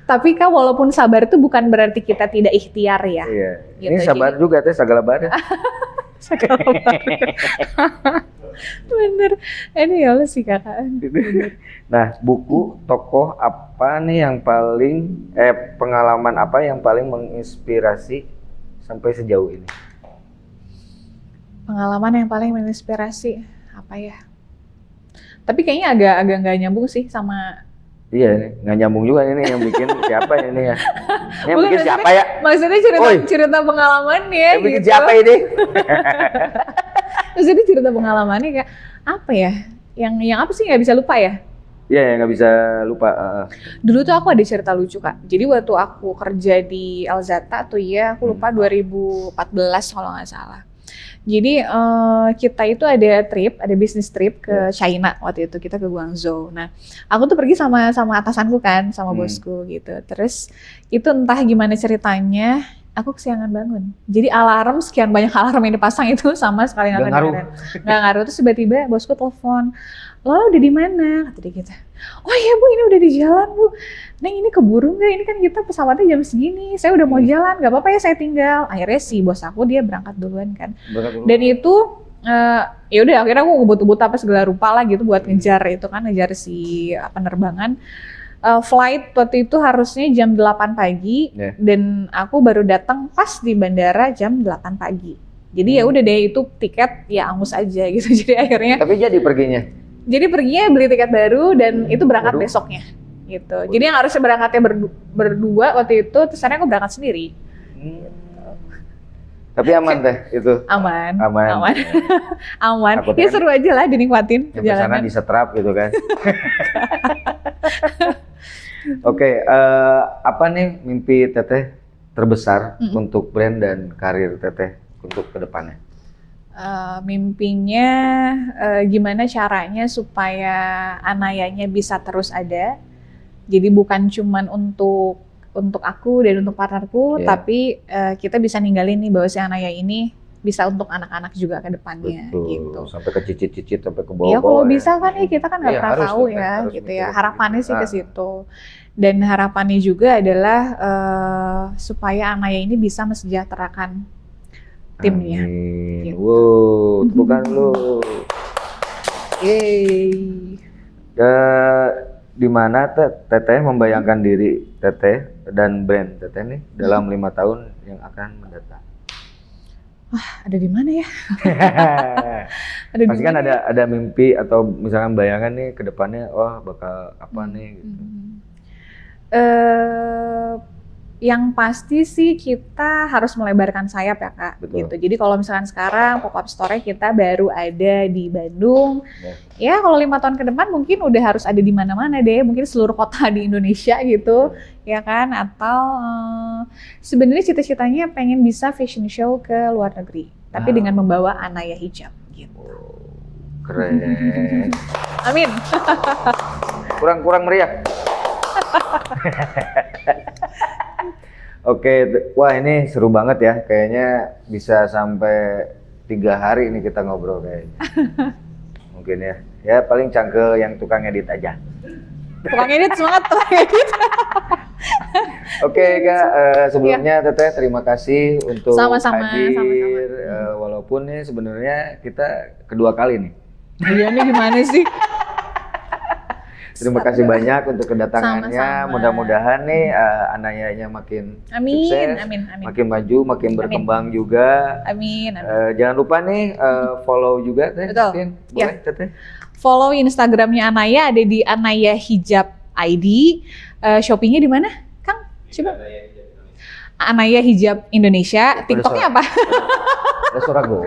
Tapi Kak, walaupun sabar itu bukan berarti kita tidak ikhtiar ya. Iya. Gitu. Ini sabar juga Teh, segala bar. Segala bar. Bener. Ini ya Allah sih Kakak. Nah, buku, tokoh apa nih yang paling pengalaman apa yang paling menginspirasi sampai sejauh ini? Pengalaman yang paling menginspirasi apa ya? Tapi kayaknya agak nggak nyambung sih sama. Iya, nggak nyambung juga ini yang bikin siapa ini ya? Yang bukan, bikin siapa ya? Maksudnya cerita pengalamannya. Yang bikin gitu. siapa ini? Maksudnya cerita pengalamannya kayak apa ya? Yang apa sih nggak bisa lupa ya? Iya, nggak bisa lupa. Dulu tuh aku ada cerita lucu Kak. Jadi waktu aku kerja di Alzata tuh ya, aku lupa 2014 kalau nggak salah. Jadi kita itu ada bisnis trip ke China waktu itu, kita ke Guangzhou. Nah, aku tuh pergi sama atasanku kan, sama bosku gitu. Terus itu entah gimana ceritanya, aku kesiangan bangun. Jadi sekian banyak alarm yang dipasang itu sama sekali nggak ngaruh. Terus tiba-tiba bosku telepon, "Lola udah di mana?" Kata dia gitu. "Oh iya Bu, ini udah di jalan Bu. Neng ini keburu nggak? Ini kan kita pesawatnya jam segini. Saya udah mau jalan, nggak apa-apa ya saya tinggal." Akhirnya si bos aku dia berangkat duluan kan. Dan itu ya udah akhirnya aku ngebut-ngebut apa segala rupa lah gitu buat ngejar si penerbangan. Flight waktu itu harusnya jam 8 pagi dan aku baru datang pas di bandara jam 8 pagi. Jadi ya udah deh itu tiket ya angus aja gitu. Jadi akhirnya. Tapi jadi perginya? Jadi perginya beli tiket baru dan itu berangkat besoknya gitu. Jadi yang harusnya berangkatnya berdua waktu itu, terus aku berangkat sendiri. Tapi aman Teh itu? Aman. Aman. Ya seru aja lah dinikmatin perjalanan. Sana disetrap gitu kan. Oke, apa nih mimpi Teteh terbesar untuk brand dan karir Teteh untuk kedepannya? Mimpinya gimana caranya supaya Anayanya bisa terus ada. Jadi bukan cuman untuk aku dan untuk partnerku, tapi kita bisa ninggalin nih bahwa si Anaya ini bisa untuk anak-anak juga ke depannya. Betul. Gitu. Sampai ke cicit-cicit, sampai ke bawah-bawah. Ya kalau bisa kan kita kan nggak pernah tahu ya gitu ya. Harapannya sih ke situ. Dan harapannya juga adalah supaya Anaya ini bisa mesejahterakan timnya. Gitu. Wow, bukan lu. Di mana Teteh membayangkan diri Teteh dan brand Teteh nih dalam 5 tahun yang akan mendatang? Ada di mana ya? Ada pasti kan ada mimpi atau misalkan bayangan nih ke depannya, wah bakal apa nih gitu. Yang pasti sih kita harus melebarkan sayap ya Kak. Betul. Gitu. Jadi kalau misalkan sekarang pop-up store kita baru ada di Bandung, ya kalau 5 tahun ke depan mungkin udah harus ada di mana-mana deh, mungkin seluruh kota di Indonesia gitu, ya kan? Atau sebenarnya cita-citanya pengen bisa fashion show ke luar negeri, tapi dengan membawa Anaya hijab gitu. Keren. Amin. Kurang meriah. Oke, wah ini seru banget ya. Kayaknya bisa sampai 3 hari ini kita ngobrol kayaknya. Mungkin ya. Ya paling Cangkel yang tukang edit aja. Tukang edit, semangat tukang edit. Oke Kak, sebelumnya Teteh terima kasih untuk Sama-sama. Walaupun nih sebenarnya kita kedua kali nih. Iya nih gimana sih? Terima kasih banyak untuk kedatangannya. Sama-sama. Mudah-mudahan nih Anayanya makin sukses, amin. makin maju, makin berkembang juga. Amin. Jangan lupa nih follow juga Teh. Betul. Boleh Teteh? Follow Instagramnya Anaya, ada di Anaya Hijab ID. Shopee-nya di mana, Kang? Coba. Anaya Hijab Indonesia. TikToknya apa? Restorago.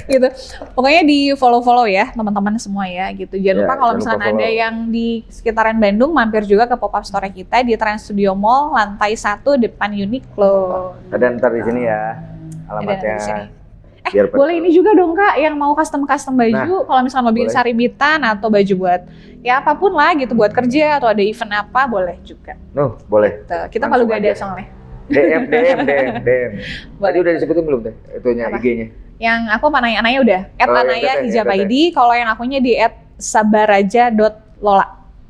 Gitu. Pokoknya di follow ya teman-teman semua ya gitu. Jangan lupa kalau misalnya ada yang di sekitaran Bandung, mampir juga ke pop-up store kita di Trans Studio Mall lantai 1 depan Uniqlo. Ada ntar di sini ya alamatnya. Boleh ini juga dong Kak, yang mau custom baju, kalau misalnya mau bikin saribitan atau baju buat ya apapun lah gitu, buat kerja atau ada event apa, boleh juga. Boleh. Kita Palu Gada soalnya. DM. Tadi udah disebutin belum Teh? Itunya IG-nya. Yang aku Anaya udah, @Anaya Hijab ID, kalau yang akunya di @sabaraja.lola.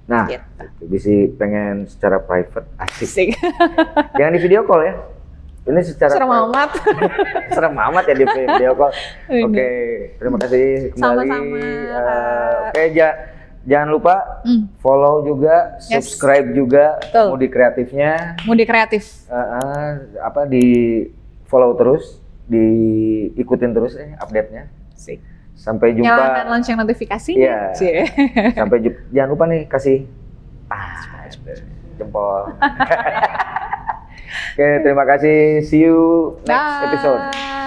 Nah, gitu. Bisa pengen secara private, asik. Jangan di video call ya. Ini secara serem amat. Serem amat ya di video call. Oke, terima kasih kembali. Sama-sama. Oke, jangan lupa follow juga, subscribe juga Mudi Kreatifnya. Mudi Kreatif. Di follow terus, diikutin terus update-nya. Sampai jumpa. Nyalakan lonceng notifikasinya. Iya. Sampai jumpa. Jangan lupa nih kasih jempol. Oke, terima kasih. See you next episode.